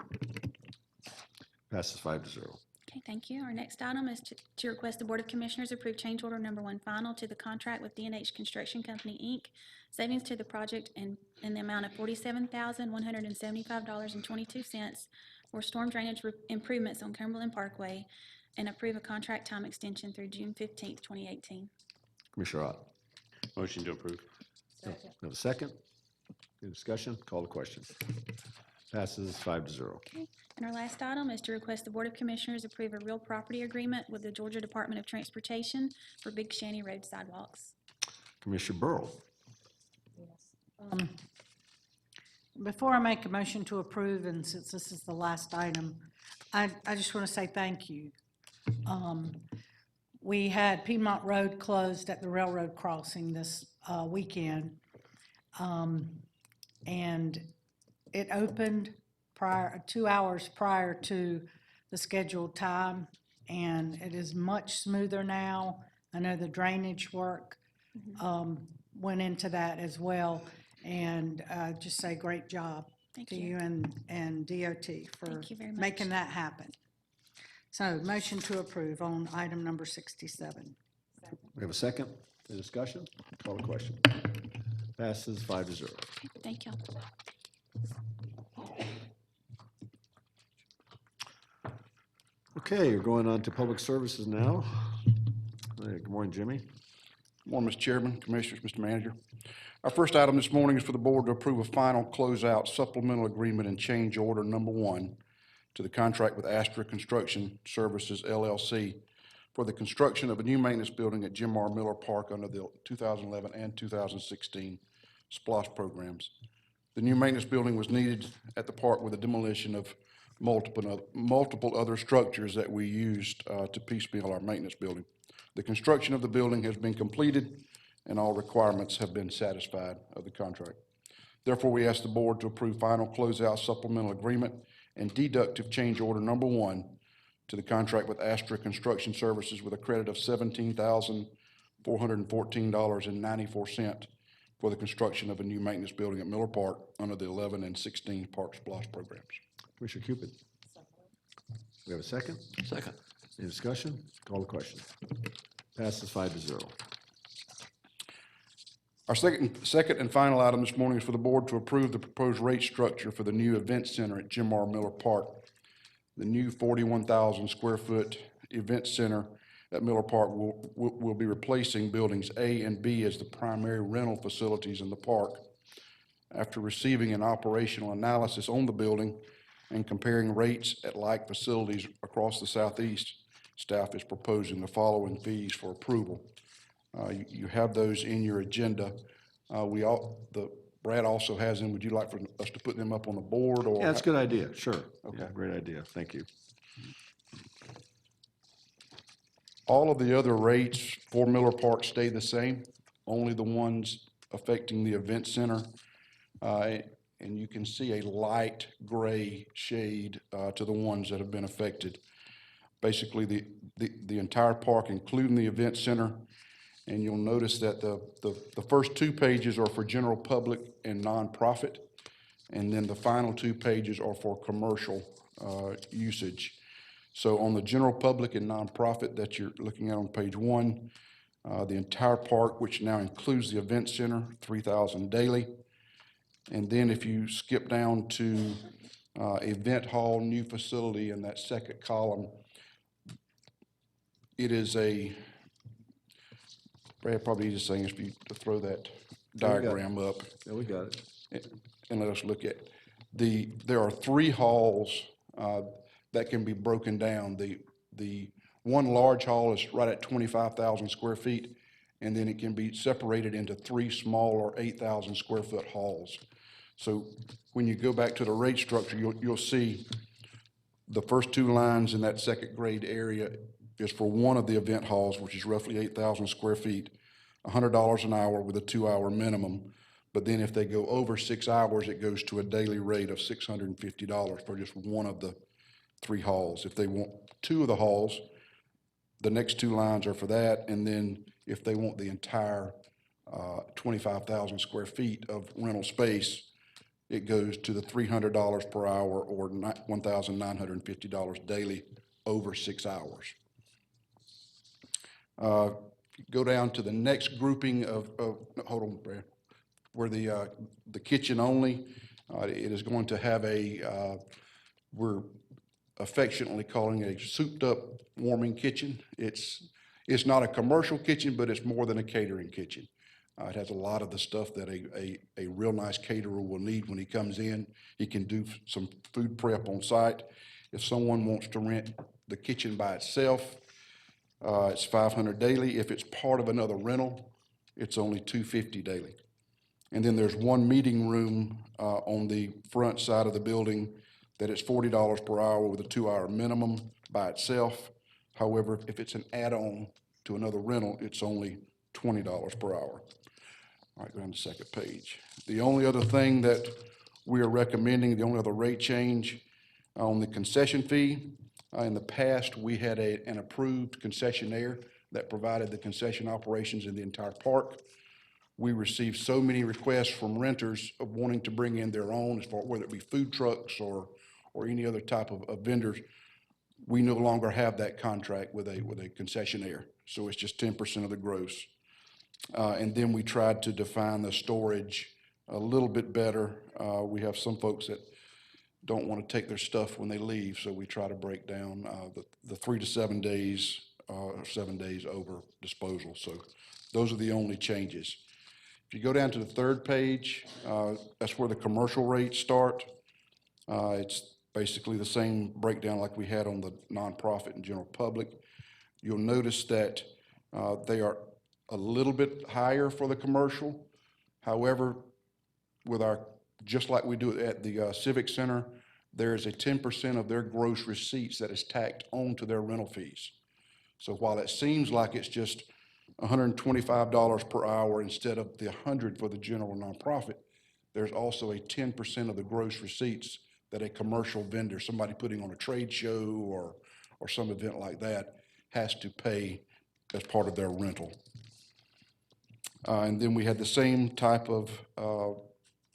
Passes 5-0. Okay, thank you. Our next item is to request the Board of Commissioners approve change order number 1 final to the contract with D&H Construction Company, Inc., savings to the project in the amount of $47,175.22 for storm drainage improvements on Cumberland Parkway, and approve a contract time extension through June 15th, 2018. Commissioner Ott. Motion to approve. You have a second? Any discussion? Call the question. Passes 5-0. Okay. And our last item is to request the Board of Commissioners approve a real property agreement with the Georgia Department of Transportation for Big Shanty Road sidewalks. Commissioner Burrow. Before I make a motion to approve, and since this is the last item, I just want to say thank you. We had Piedmont Road closed at the railroad crossing this weekend. And it opened 2 hours prior to the scheduled time, and it is much smoother now. I know the drainage work went into that as well, and just say great job Thank to you. you and DOT for Thank you very much. making that happen. So motion to approve on item number 67. We have a second? Any discussion? Call the question. Passes 5-0. Thank you. Okay, we're going on to public services now. Good morning, Jimmy. Good morning, Mr. Chairman, Commissioners, Mr. Manager. Our first item this morning is for the board to approve a final closeout supplemental agreement and change order number 1 to the contract with Astra Construction Services LLC for the construction of a new maintenance building at Jim R. Miller Park under the 2011 and 2016 SPLOST programs. The new maintenance building was needed at the park with the demolition of multiple other structures that we used to piecemeal our maintenance building. The construction of the building has been completed and all requirements have been satisfied of the contract. Therefore, we ask the board to approve final closeout supplemental agreement and deductive change order number 1 to the contract with Astra Construction Services with a credit of $17,414.94 for the construction of a new maintenance building at Miller Park under the 11 and 16 Park SPLOST programs. Commissioner Cupid. We have a second? Second. Any discussion? Call the question. Passes 5-0. Our second and final item this morning is for the board to approve the proposed rate structure for the new event center at Jim R. Miller Park. The new 41,000 square foot event center at Miller Park will be replacing buildings A and B as the primary rental facilities in the park. After receiving an operational analysis on the building and comparing rates at like facilities across the southeast, staff is proposing the following fees for approval. You have those in your agenda. Brad also has them. Would you like for us to put them up on the board, or? Yeah, that's a good idea, sure. Okay. Yeah, great idea, thank you. All of the other rates for Miller Park stay the same, only the ones affecting the event center. and you can see a light gray shade to the ones that have been affected. Basically, the entire park, including the event center, and you'll notice that the first 2 pages are for general public and nonprofit, and then the final 2 pages are for commercial usage. So on the general public and nonprofit that you're looking at on page 1, the entire park, which now includes the event center, 3,000 daily. And then if you skip down to event hall, new facility in that second column, it is Brad, probably easiest thing is for you to throw that diagram up. Yeah, we got it. And let us look at, there are 3 halls that can be broken down. The one large hall is right at 25,000 square feet, and then it can be separated into 3 smaller 8,000 square foot halls. So when you go back to the rate structure, you'll see the first 2 lines in that second grade area is for one of the event halls, which is roughly 8,000 square feet, $100 an hour with a 2-hour minimum. But then if they go over 6 hours, it goes to a daily rate of $650 for just one of the 3 halls. If they want 2 of the halls, the next 2 lines are for that. And then if they want the entire 25,000 square feet of rental space, it goes to the $300 per hour or $1,950 daily over 6 hours. Go down to the next grouping of hold on, Brad, where the kitchen only, it is going to have we're affectionately calling a souped up warming kitchen. It's not a commercial kitchen, but it's more than a catering kitchen. It has a lot of the stuff that a real nice caterer will need when he comes in. He can do some food prep on site. If someone wants to rent the kitchen by itself, it's $500 daily. If it's part of another rental, it's only $250 daily. And then there's one meeting room on the front side of the building that is $40 per hour with a 2-hour minimum by itself. However, if it's an add-on to another rental, it's only $20 per hour. All right, go down to the second page. The only other thing that we are recommending, the only other rate change on the concession fee, in the past, we had an approved concessionaire that provided the concession operations in the entire park. We received so many requests from renters of wanting to bring in their own, as far whether it be food trucks or any other type of vendors. We no longer have that contract with a concessionaire, so it's just 10% of the gross. And then we tried to define the storage a little bit better. We have some folks that don't want to take their stuff when they leave, so we try to break down the 3 to 7 days, or 7 days over disposal. So those are the only changes. If you go down to the third page, that's where the commercial rates start. It's basically the same breakdown like we had on the nonprofit and general public. You'll notice that they are a little bit higher for the commercial. However, just like we do at the Civic Center, there is a 10% of their gross receipts that is tacked onto their rental fees. So while it seems like it's just $125 per hour instead of the $100 for the general nonprofit, there's also a 10% of the gross receipts that a commercial vendor, somebody putting on a trade show or some event like that, has to pay as part of their rental. And then we had the same type of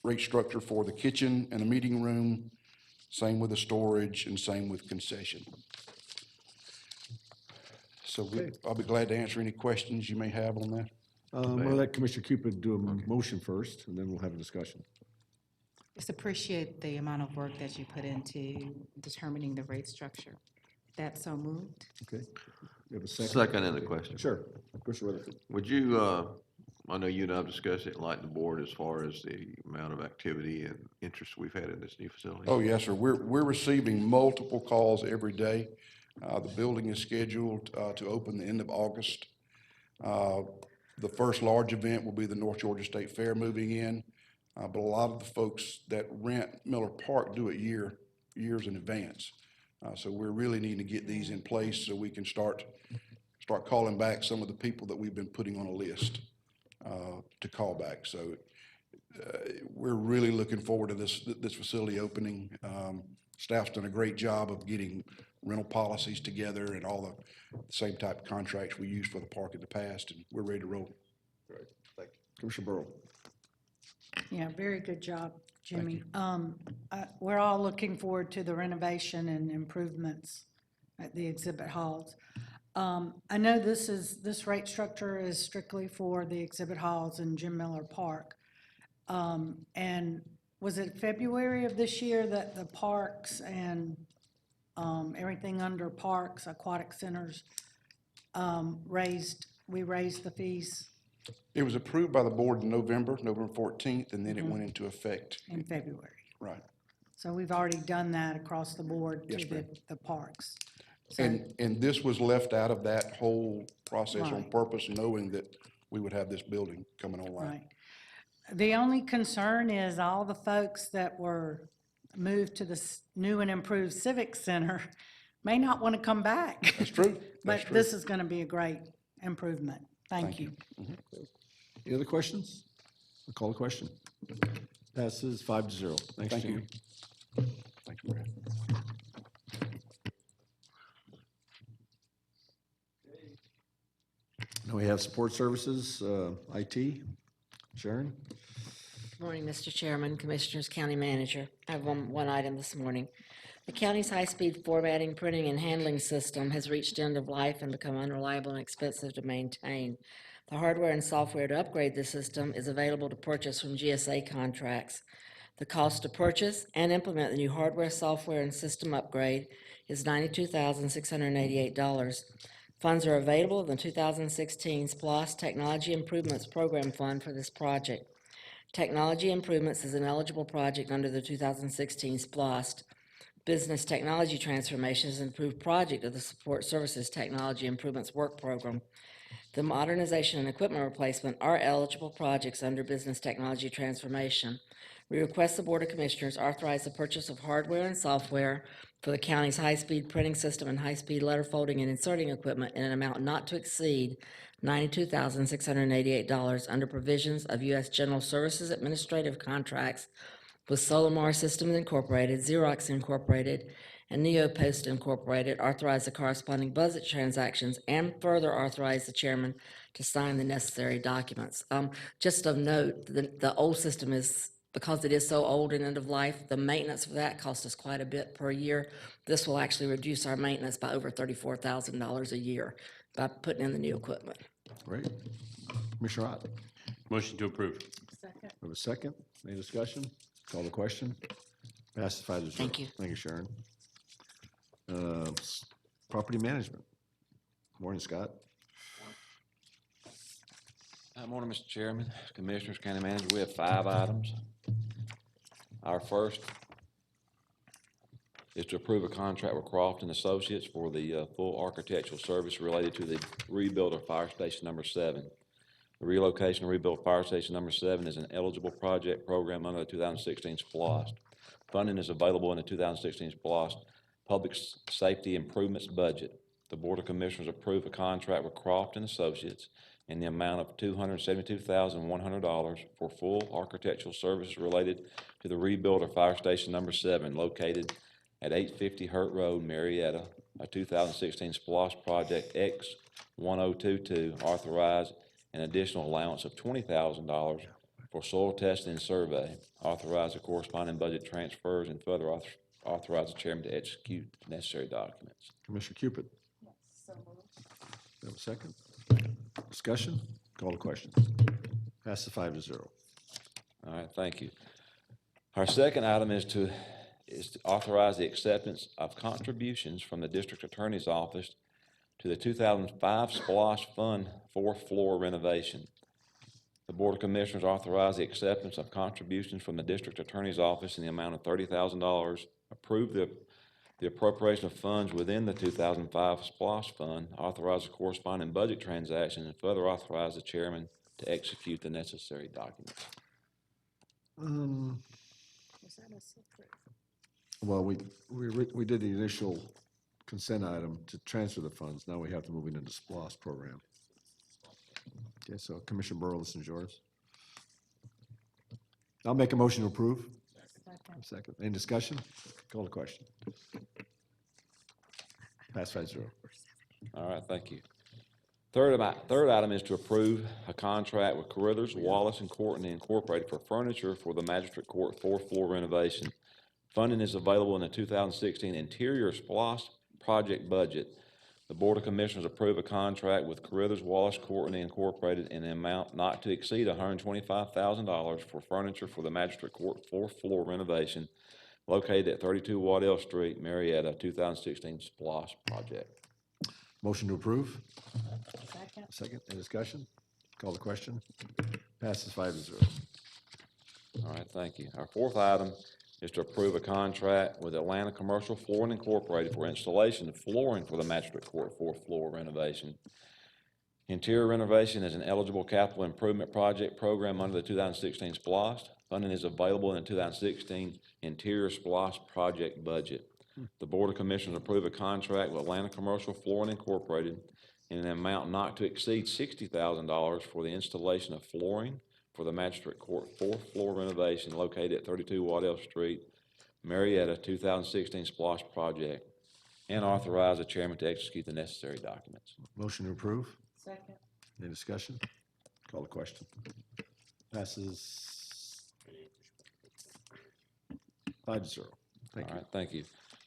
rate structure for the kitchen and the meeting room, same with the storage, and same with concession. So I'll be glad to answer any questions you may have on that. I'm going to let Commissioner Cupid do a motion first, and then we'll have a discussion. Just appreciate the amount of work that you put into determining the rate structure. That's so moved. Okay. You have a second? Second and a question. Sure. Commissioner Rutherford. Would you, I know you and I have discussed it, like the board, as far as the amount of activity and interest we've had in this new facility? Oh, yes, sir. We're receiving multiple calls every day. The building is scheduled to open the end of August. The first large event will be the North Georgia State Fair moving in, but a lot of the folks that rent Miller Park do it years in advance. So we're really needing to get these in place so we can start calling back some of the people that we've been putting on a list to call back. So we're really looking forward to this facility opening. Staff's done a great job of getting rental policies together and all the same type of contracts we used for the park in the past, and we're ready to roll. Great, thank you. Commissioner Burrow. Yeah, very good job, Jimmy. We're all looking forward to the renovation and improvements at the exhibit halls. I know this rate structure is strictly for the exhibit halls in Jim Miller Park. And was it February of this year that the parks and everything under parks, aquatic centers, we raised the fees? It was approved by the board in November 14th, and then it went into effect. In February. Right. So we've already done that across the board Yes, to ma'am. the parks. So- And this was left out of that whole process on Right. purpose, knowing that we would have this building coming online. Right. The only concern is all the folks that were moved to the new and improved Civic Center may not want to come back. That's true. But this is going to be a great improvement. Thank you. Any other questions? I'll call the question. Passes 5-0. Thanks, Thank you. Jamie. Thanks, Brad. Now we have support services, IT. Sharon? Good morning, Mr. Chairman, Commissioners, County Manager. I have one item this morning. The county's high-speed formatting, printing, and handling system has reached end of life and become unreliable and expensive to maintain. The hardware and software to upgrade the system is available to purchase from GSA contracts. The cost to purchase and implement the new hardware, software, and system upgrade is $92,688. Funds are available in the 2016 SPLOST Technology Improvements Program Fund for this project. Technology Improvements is an eligible project under the 2016 SPLOST. Business Technology Transformation is an approved project of the Support Services Technology Improvements Work Program. The modernization and equipment replacement are eligible projects under Business Technology Transformation. We request the Board of Commissioners authorize the purchase of hardware and software for the county's high-speed printing system and high-speed letter folding and inserting equipment in an amount not to exceed $92,688 under provisions of U.S. General Services Administrative Contracts with Solomar Systems Incorporated, Xerox Incorporated, and NeoPost Incorporated, authorize the corresponding budget transactions, and further authorize the chairman to sign the necessary documents. Just of note, the old system is, because it is so old and end of life, the maintenance for that costs us quite a bit per year. This will actually reduce our maintenance by over $34,000 a year by putting in the new equipment. Great. Commissioner Ott? Motion to approve. Second. We have a second. Any discussion? Call the question. Passes 5-0. Thank you. Thank you, Sharon. Property management. Morning, Scott. Good morning, Mr. Chairman, Commissioners, County Manager. We have 5 items. Our first is to approve a contract with Croft and Associates for the full architectural service related to the rebuild of Fire Station Number 7. The relocation and rebuild of Fire Station Number 7 is an eligible project program under the 2016 SPLOST. Funding is available in the 2016 SPLOST Public Safety Improvements Budget. The Board of Commissioners approved a contract with Croft and Associates in the amount of $272,100 for full architectural services related to the rebuild of Fire Station Number 7 located at 850 Hurt Road, Marietta, a 2016 SPLOST Project X1022, authorized an additional allowance of $20,000 for soil testing and survey, authorize the corresponding budget transfers, and further authorize the chairman to execute necessary documents. Commissioner Cupid? Yes, so moved. We have a second. Discussion? Call the question. Passes 5-0. All right, thank you. Our second item is to authorize the acceptance of contributions from the District Attorney's Office to the 2005 SPLOST Fund 4th floor renovation. The Board of Commissioners authorize the acceptance of contributions from the District Attorney's Office in the amount of $30,000, approve the appropriation of funds within the 2005 SPLOST Fund, authorize the corresponding budget transaction, and further authorize the chairman to execute the necessary documents. Was that a secret? Well, we did the initial consent item to transfer the funds. Now we have to move it into SPLOST program. Okay, so Commissioner Burrow, this is yours. I'll make a motion to approve. Second. Any discussion? Call the question. Pass 5-0. All right, thank you. Third item is to approve a contract with Carruthers, Wallace, and Courtney Incorporated for furniture for the Magistrate Court fourth-floor renovation. Funding is available in the 2016 Interior SPLOST project budget. The Board of Commissioners approve a contract with Carruthers, Wallace, Courtney Incorporated in an amount not to exceed $125,000 for furniture for the Magistrate Court fourth-floor renovation located at 32 Waddell Street, Marietta, 2016 SPLOST project. Motion to approve. Second. Any discussion? Call the question. Passes 5-0. All right, thank you. Our fourth item is to approve a contract with Atlanta Commercial Flooring Incorporated for installation of flooring for the Magistrate Court fourth floor renovation. Interior renovation is an eligible capital improvement project program under the 2016 SPLOST. Funding is available in the 2016 Interior SPLOST project budget. The Board of Commissioners approve a contract with Atlanta Commercial Flooring Incorporated in an amount not to exceed $60,000 for the installation of flooring for the Magistrate Court fourth floor renovation located at 32 Waddell Street, Marietta, 2016 SPLOST project, and authorize the chairman to execute the necessary documents. Motion to approve. Second. Any discussion? Call the question. Passes 5-0. Thank All you. right, thank you.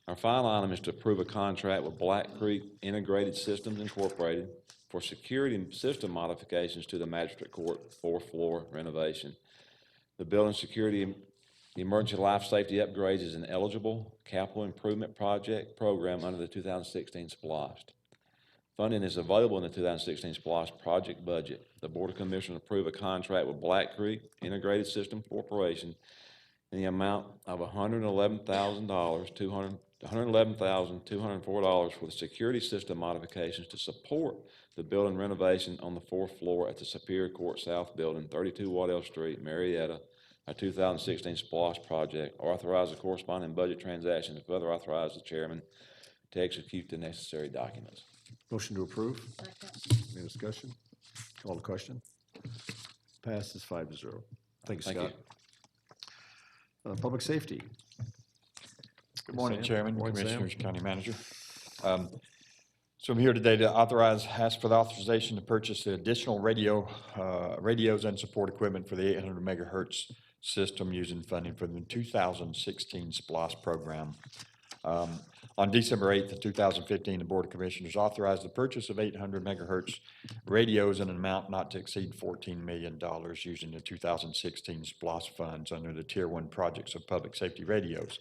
Our final item is to approve a contract with Black Creek Integrated Systems Incorporated for security system modifications to the Magistrate Court fourth floor renovation. The building security emergency life safety upgrades is an eligible capital improvement project program under the 2016 SPLOST. Funding is available in the 2016 SPLOST project budget. The Board of Commissioners approve a contract with Black Creek Integrated Systems Corporation in the amount of $111,204 for the security system modifications to support the building renovation on the fourth floor at the Superior Court South Building, 32 Waddell Street, Marietta, a 2016 SPLOST project. Authorize the corresponding budget transactions and further authorize the chairman to execute the necessary documents. Motion to approve. Any discussion? Call the question. Passes 5-0. Thank you, Thank Scott. Public safety. Good morning, Sam. Chairman, Morning, Sam. Commissioners, County Manager. So I'm here today to ask for the authorization to purchase the additional radios and support equipment for the 800 megahertz system using funding from the 2016 SPLOST program. On December 8th of 2015, the Board of Commissioners authorized the purchase of 800 megahertz radios in an amount not to exceed $14 million using the 2016 SPLOST funds under the Tier 1 projects of public safety radios.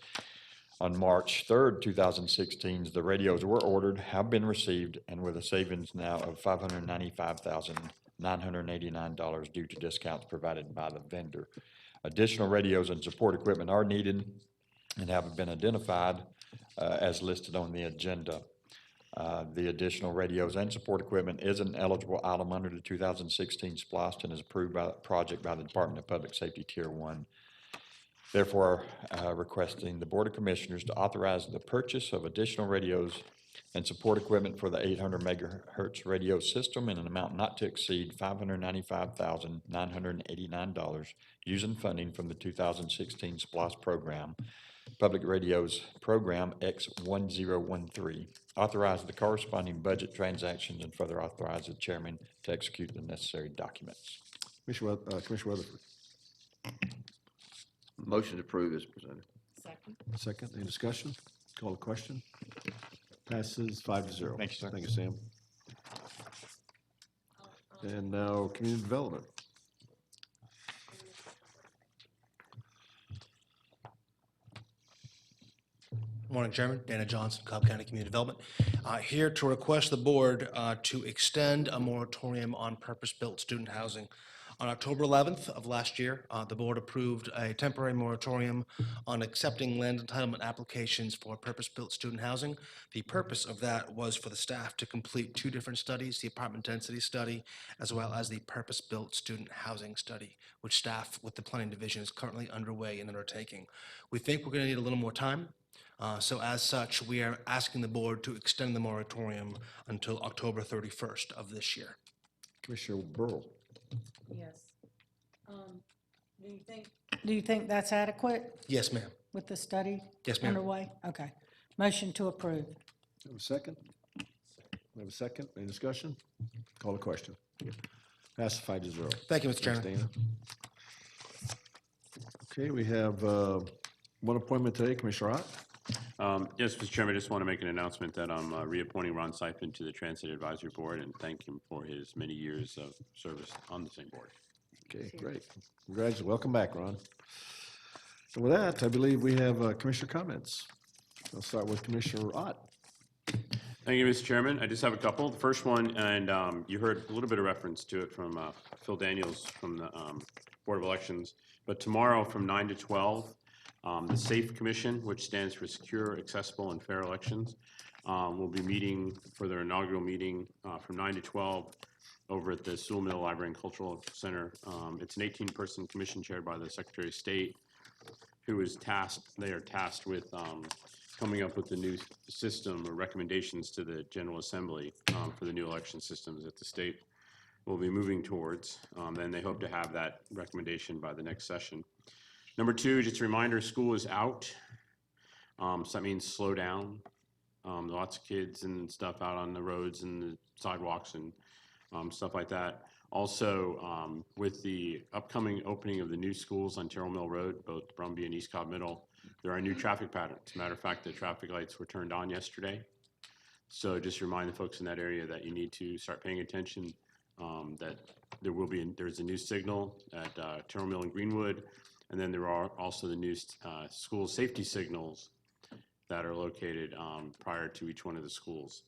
On March 3rd, 2016, the radios were ordered, have been received, and with a savings now of $595,989 due to discounts provided by the vendor. Additional radios and support equipment are needed and have been identified as listed on the agenda. The additional radios and support equipment is an eligible item under the 2016 SPLOST and is approved by project by the Department of Public Safety Tier 1. Therefore, requesting the Board of Commissioners to authorize the purchase of additional radios and support equipment for the 800 megahertz radio system in an amount not to exceed $595,989 using funding from the 2016 SPLOST program, Public Radios Program X1013. Authorize the corresponding budget transactions and further authorize the chairman to execute the necessary documents. Commissioner Weatherford. Motion to approve is presented. Second. Second. Any discussion? Call the question. Passes 5-0. Thank you, sir. Thank you, Sam. And now, community development. Morning, Chairman. Dana Johnson, Cobb County Community Development. Here to request the board to extend a moratorium on purpose-built student housing. On October 11th of last year, the board approved a temporary moratorium on accepting land entitlement applications for purpose-built student housing. The purpose of that was for the staff to complete two different studies, the apartment density study, as well as the purpose-built student housing study, which staff with the planning division is currently underway and undertaking. We think we're going to need a little more time. So as such, we are asking the board to extend the moratorium until October 31st of this year. Commissioner Burrow. Yes. Do you think that's adequate Yes, ma'am. with the study Yes, ma'am. underway? Okay. Motion to approve. Have a second? We have a second. Any discussion? Call the question. Passes 5-0. Thank you, Mr. Thanks, Chairman. Dana. Okay, we have one appointment today, Commissioner Ott. Yes, Mr. Chairman, I just want to make an announcement that I'm reappointing Ron Seifman to the Transit Advisory Board and thank him for his many years of service on the same board. Okay, great. Congratulations. Welcome back, Ron. So with that, I believe we have commissioner comments. I'll start with Commissioner Ott. Thank you, Mr. Chairman. I just have a couple. The first one, and you heard a little bit of reference to it from Phil Daniels from the Board of Elections, but tomorrow from 9 to 12, the SAFE Commission, which stands for Secure, Accessible, and Fair Elections, will be meeting for their inaugural meeting from 9 to 12 over at the Sewell Mill Library and Cultural Center. It's an 18-person commission chaired by the Secretary of State, who is they are tasked with coming up with the new system or recommendations to the General Assembly for the new election systems that the state will be moving towards. And they hope to have that recommendation by the next session. Number two, just a reminder, school is out. So that means slow down. Lots of kids and stuff out on the roads and the sidewalks and stuff like that. Also, with the upcoming opening of the new schools on Terrell Mill Road, both Brumby and East Cobb Middle, there are new traffic patterns. As a matter of fact, the traffic lights were turned on yesterday. So just remind the folks in that area that you need to start paying attention, that there's a new signal at Terrell Mill and Greenwood, and then there are also the new school safety signals that are located prior to each one of the schools.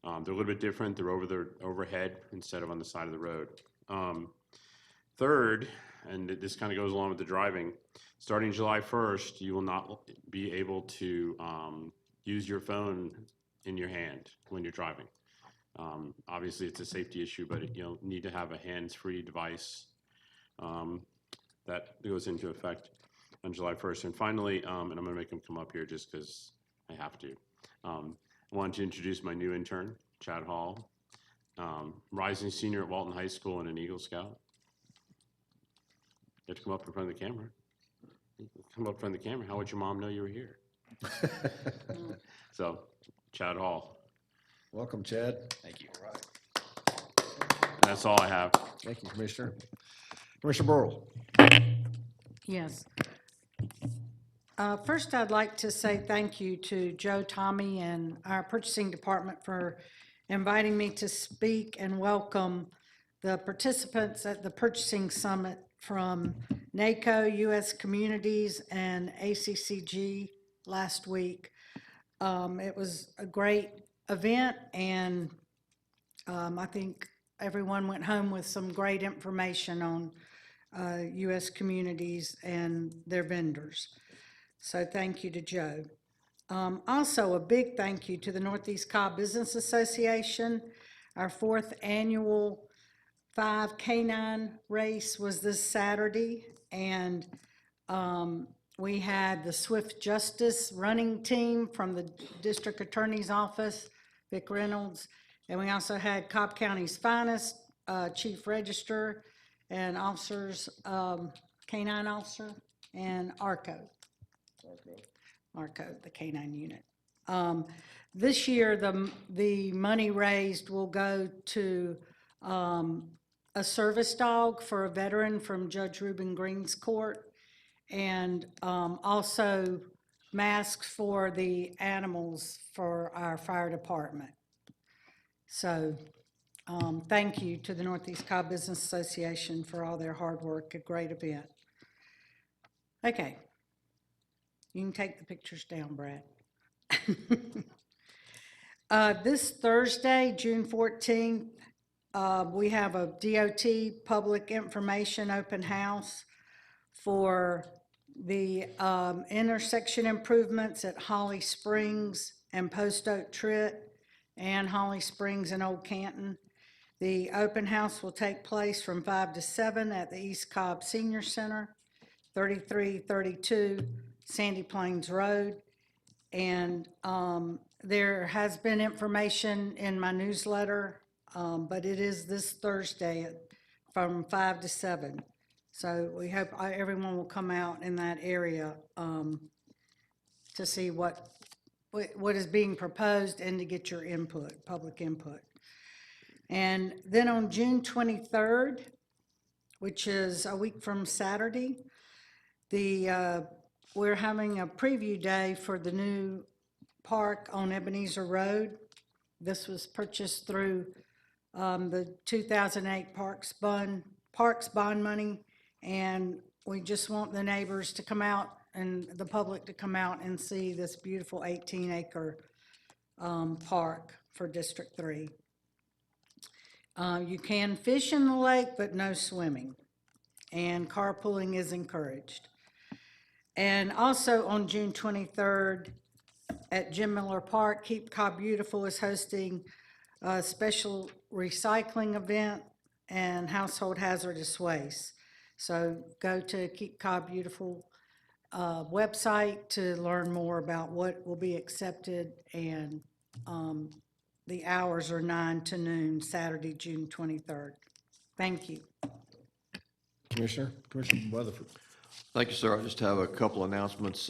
They're a little bit different. They're overhead instead of on the side of the road. Third, and this kind of goes along with the driving, starting July 1st, you will not be able to use your phone in your hand when you're driving. Obviously, it's a safety issue, but you'll need to have a hands-free device that goes into effect on July 1st. And finally, and I'm going to make them come up here just because I have to. I want to introduce my new intern, Chad Hall, rising senior at Walton High School and an Eagle Scout. You have to come up in front of the camera. Come up in front of the camera. How would your mom know you were here? So, Chad Hall. Welcome, Chad. Thank you. That's all I have. Thank you, Commissioner. Commissioner Burrow. Yes. First, I'd like to say thank you to Joe, Tommy, and our purchasing department for inviting me to speak and welcome the participants at the purchasing summit from NACO, U.S. Communities, and ACCG last week. It was a great event, and I think everyone went home with some great information on U.S. Communities and their vendors. So thank you to Joe. Also, a big thank you to the Northeast Cobb Business Association. Our 4th annual 5K9 race was this Saturday, and we had the Swift Justice running team from the District Attorney's Office, Vic Reynolds, and we also had Cobb County's finest Chief Register and officers, K9 officer, and ARCO, the K9 unit. This year, the money raised will go to a service dog for a veteran from Judge Reuben Green's court, and also masks for the animals for our fire department. So thank you to the Northeast Cobb Business Association for all their hard work, a great event. Okay. You can take the pictures down, Brad. This Thursday, June 14th, we have a DOT public information open house for the intersection improvements at Holly Springs and Post Oak Tritt and Holly Springs and Old Canton. The open house will take place from 5 to 7 at the East Cobb Senior Center, 3332 Sandy Plains Road. And there has been information in my newsletter, but it is this Thursday from 5 to 7. So we hope everyone will come out in that area to see what is being proposed and to get your input, public input. And then on June 23rd, which is a week from Saturday, we're having a preview day for the new park on Ebenezer Road. This was purchased through the 2008 Parks Bond money, and we just want the neighbors to come out and the public to come out and see this beautiful 18-acre park for District 3. You can fish in the lake, but no swimming, and carpooling is encouraged. And also on June 23rd at Jim Miller Park, Keep Cobb Beautiful is hosting a special recycling event and household hazardous waste. So go to Keep Cobb Beautiful website to learn more about what will be accepted, and the hours are 9 to noon, Saturday, June 23rd. Thank you. Commissioner Weatherford. Thank you, sir. I just have a couple announcements.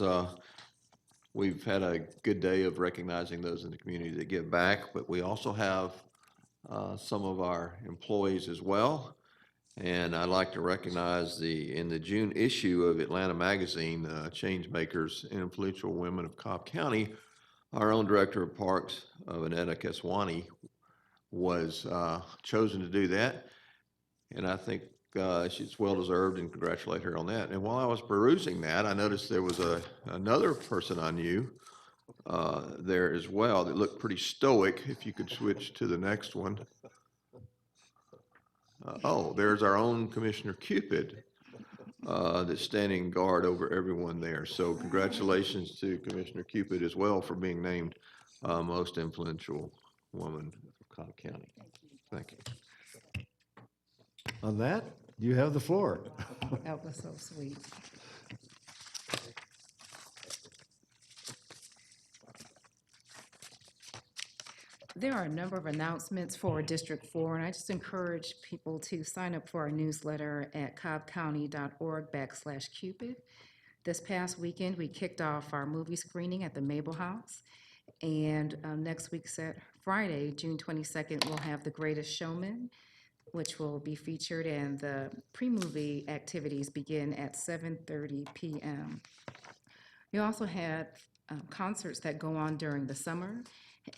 We've had a good day of recognizing those in the community that give back, but we also have some of our employees as well. And I'd like to recognize in the June issue of Atlanta Magazine, Change Makers and Influential Women of Cobb County, our own Director of Parks, Vanetta Keswani, was chosen to do that. And I think she's well-deserved, and congratulate her on that. And while I was perusing that, I noticed there was another person I knew there as well that looked pretty stoic. If you could switch to the next one. There's our own Commissioner Cupid that's standing guard over everyone there. So congratulations to Commissioner Cupid as well for being named most influential woman of Cobb County. Thank you. On that, you have the floor. That was so sweet. There are a number of announcements for District 4, and I just encourage people to sign up for our newsletter at cobbcounty.org/Cupid. This past weekend, we kicked off our movie screening at the Mabel House, and next week, Friday, June 22nd, we'll have The Greatest Showman, which will be featured, and the pre-movie activities begin at 7:30 p.m. We also had concerts that go on during the summer,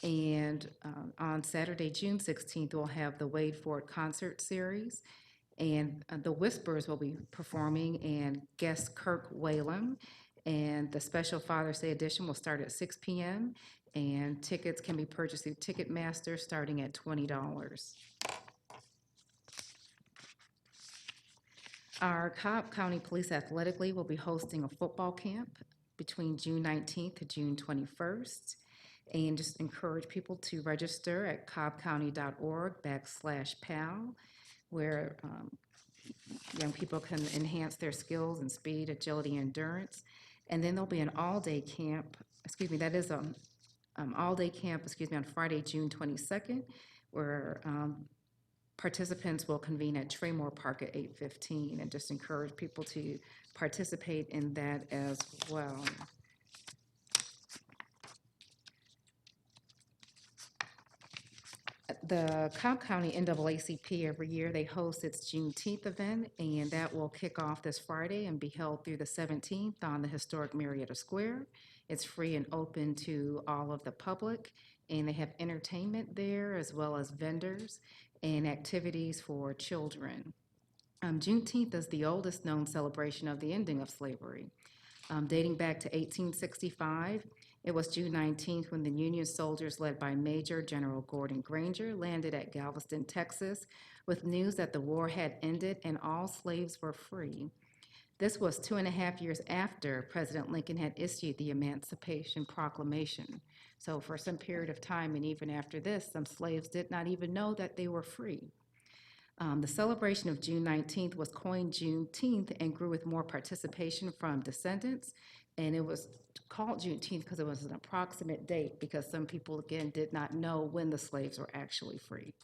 and on Saturday, June 16th, we'll have the Wade Ford Concert Series, and the Whispers will be performing, and guest Kirk Whalum, and the special Father's Day edition will start at 6 p.m., and tickets can be purchased through Ticketmaster starting at $20. Our Cobb County Police Athletic League will be hosting a football camp between June 19th to June 21st. And just encourage people to register at cobbcounty.org/PAL, where young people can enhance their skills and speed, agility, and endurance. And then there'll be an all-day camp, that is all-day camp, on Friday, June 22nd, where participants will convene at Traymore Park at 8:15, and just encourage people to participate in that as well. The Cobb County NAACP every year, they host its Juneteenth event, and that will kick off this Friday and be held through the 17th on the historic Marietta Square. It's free and open to all of the public, and they have entertainment there as well as vendors and activities for children. Juneteenth is the oldest known celebration of the ending of slavery. Dating back to 1865, it was June 19th when the Union soldiers led by Major General Gordon Granger landed at Galveston, Texas, with news that the war had ended and all slaves were free. This was 2.5 years after President Lincoln had issued the Emancipation Proclamation. So for some period of time, and even after this, some slaves did not even know that they were free. The celebration of June 19th was coined Juneteenth and grew with more participation from descendants. And it was called Juneteenth because it was an approximate date, because some people, again, did not know when the slaves were actually free.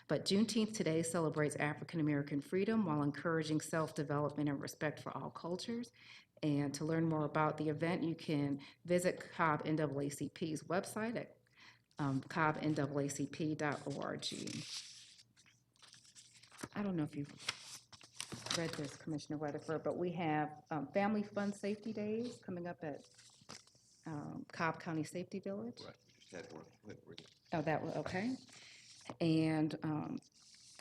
But Juneteenth today celebrates African American freedom while encouraging self-development and respect for all cultures. And to learn more about the event, you can visit Cobb NAACP's website at cobbnaacp.org. I don't know if you've read this, Commissioner Weatherford, but we have Family Fun Safety Days coming up at Cobb County Safety Village. Oh, that was, okay. And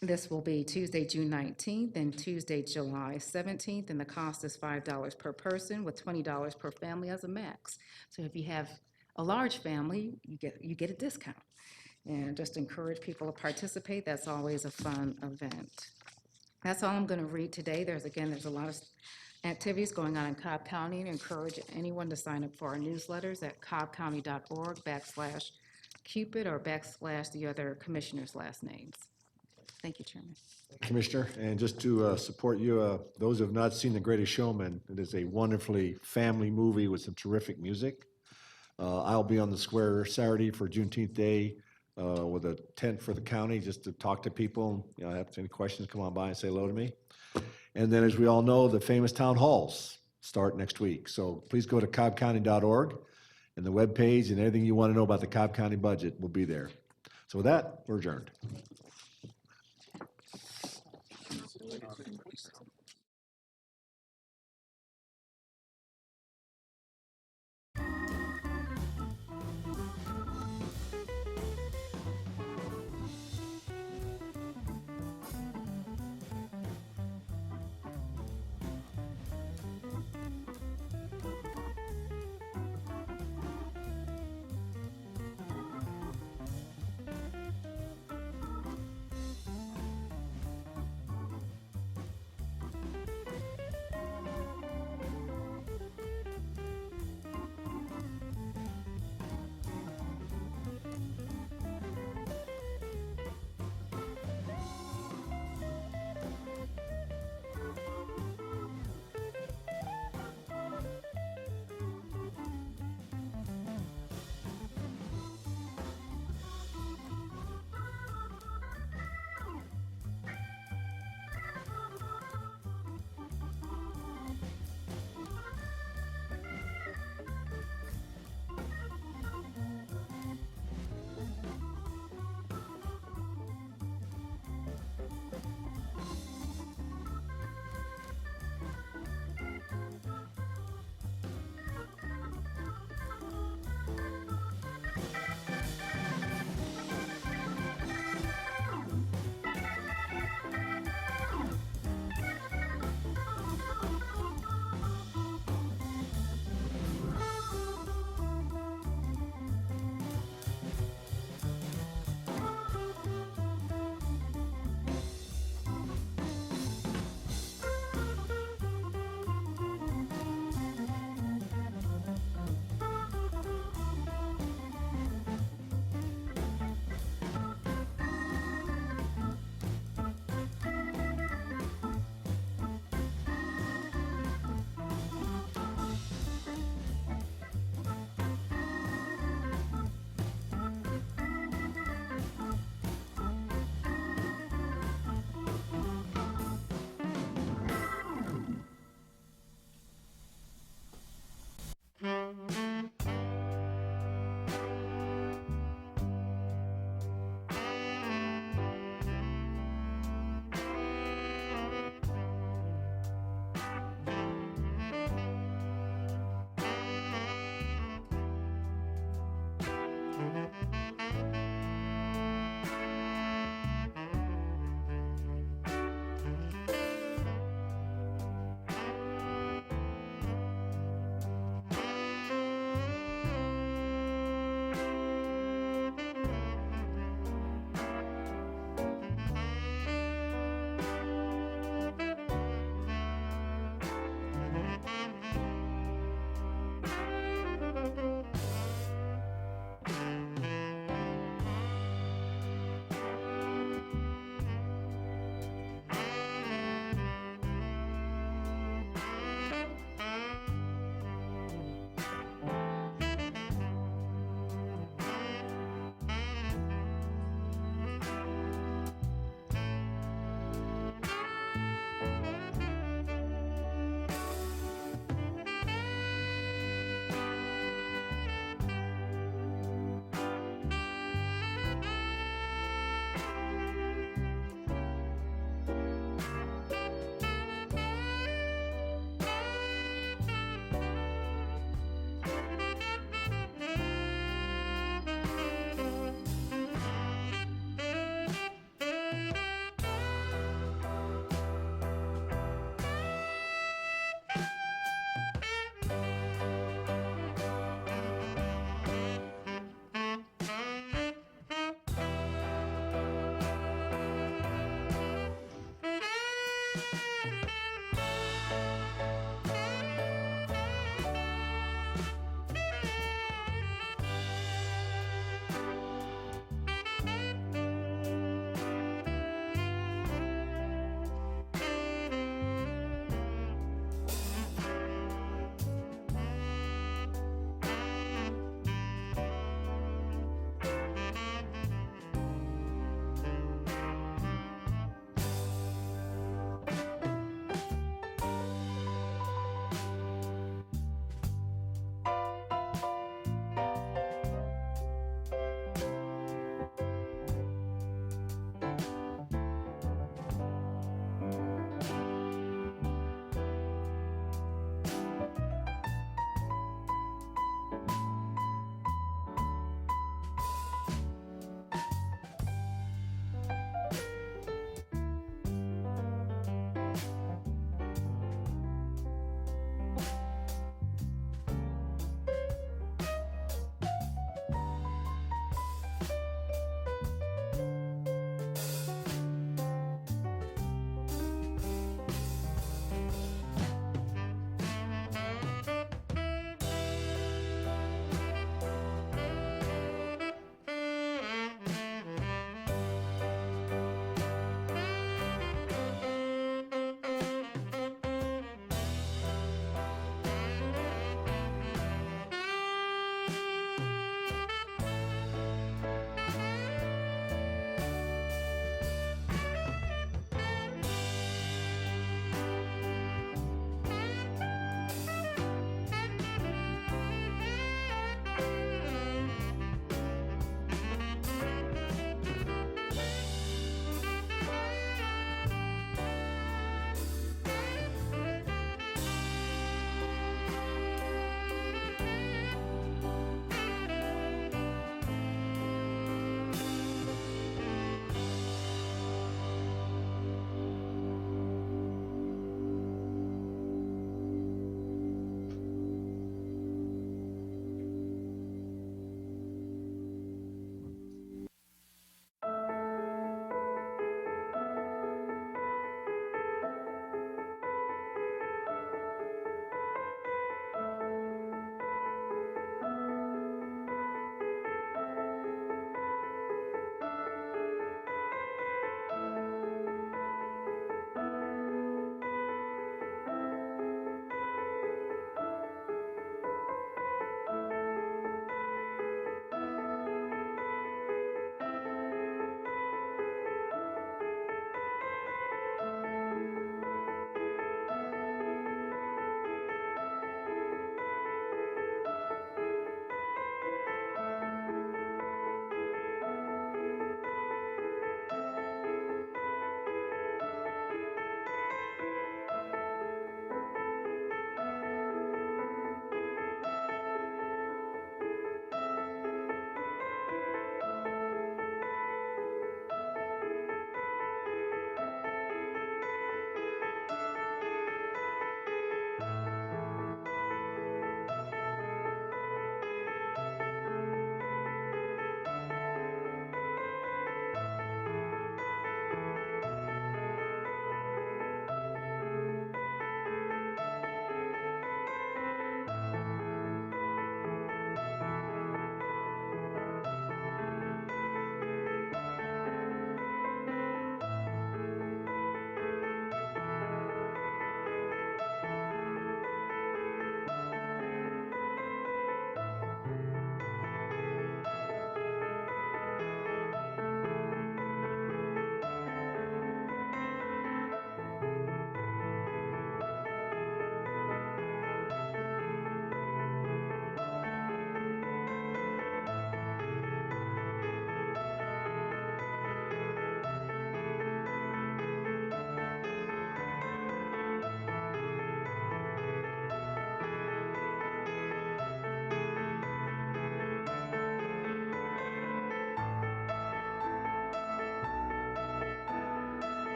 this will be Tuesday, June 19th, and Tuesday, July 17th, and the cost is $5 per person with $20 per family as a max. So if you have a large family, you get a discount. And just encourage people to participate. That's always a fun event. That's all I'm going to read today. There's a lot of activities going on in Cobb County, and encourage anyone to sign up for our newsletters at cobbcounty.org/Cupid or / the other commissioners' last names. Thank you, Chairman. Commissioner, and just to support you, those who have not seen The Greatest Showman, it is a wonderfully family movie with some terrific music. I'll be on the square Saturday for Juneteenth Day with a tent for the county, just to talk to people. You know, have any questions, come on by and say hello to me. And then, as we all know, the famous town halls start next week. So please go to cobbcounty.org, and the webpage and everything you want to know about the Cobb County budget will be there. So with that, we're adjourned.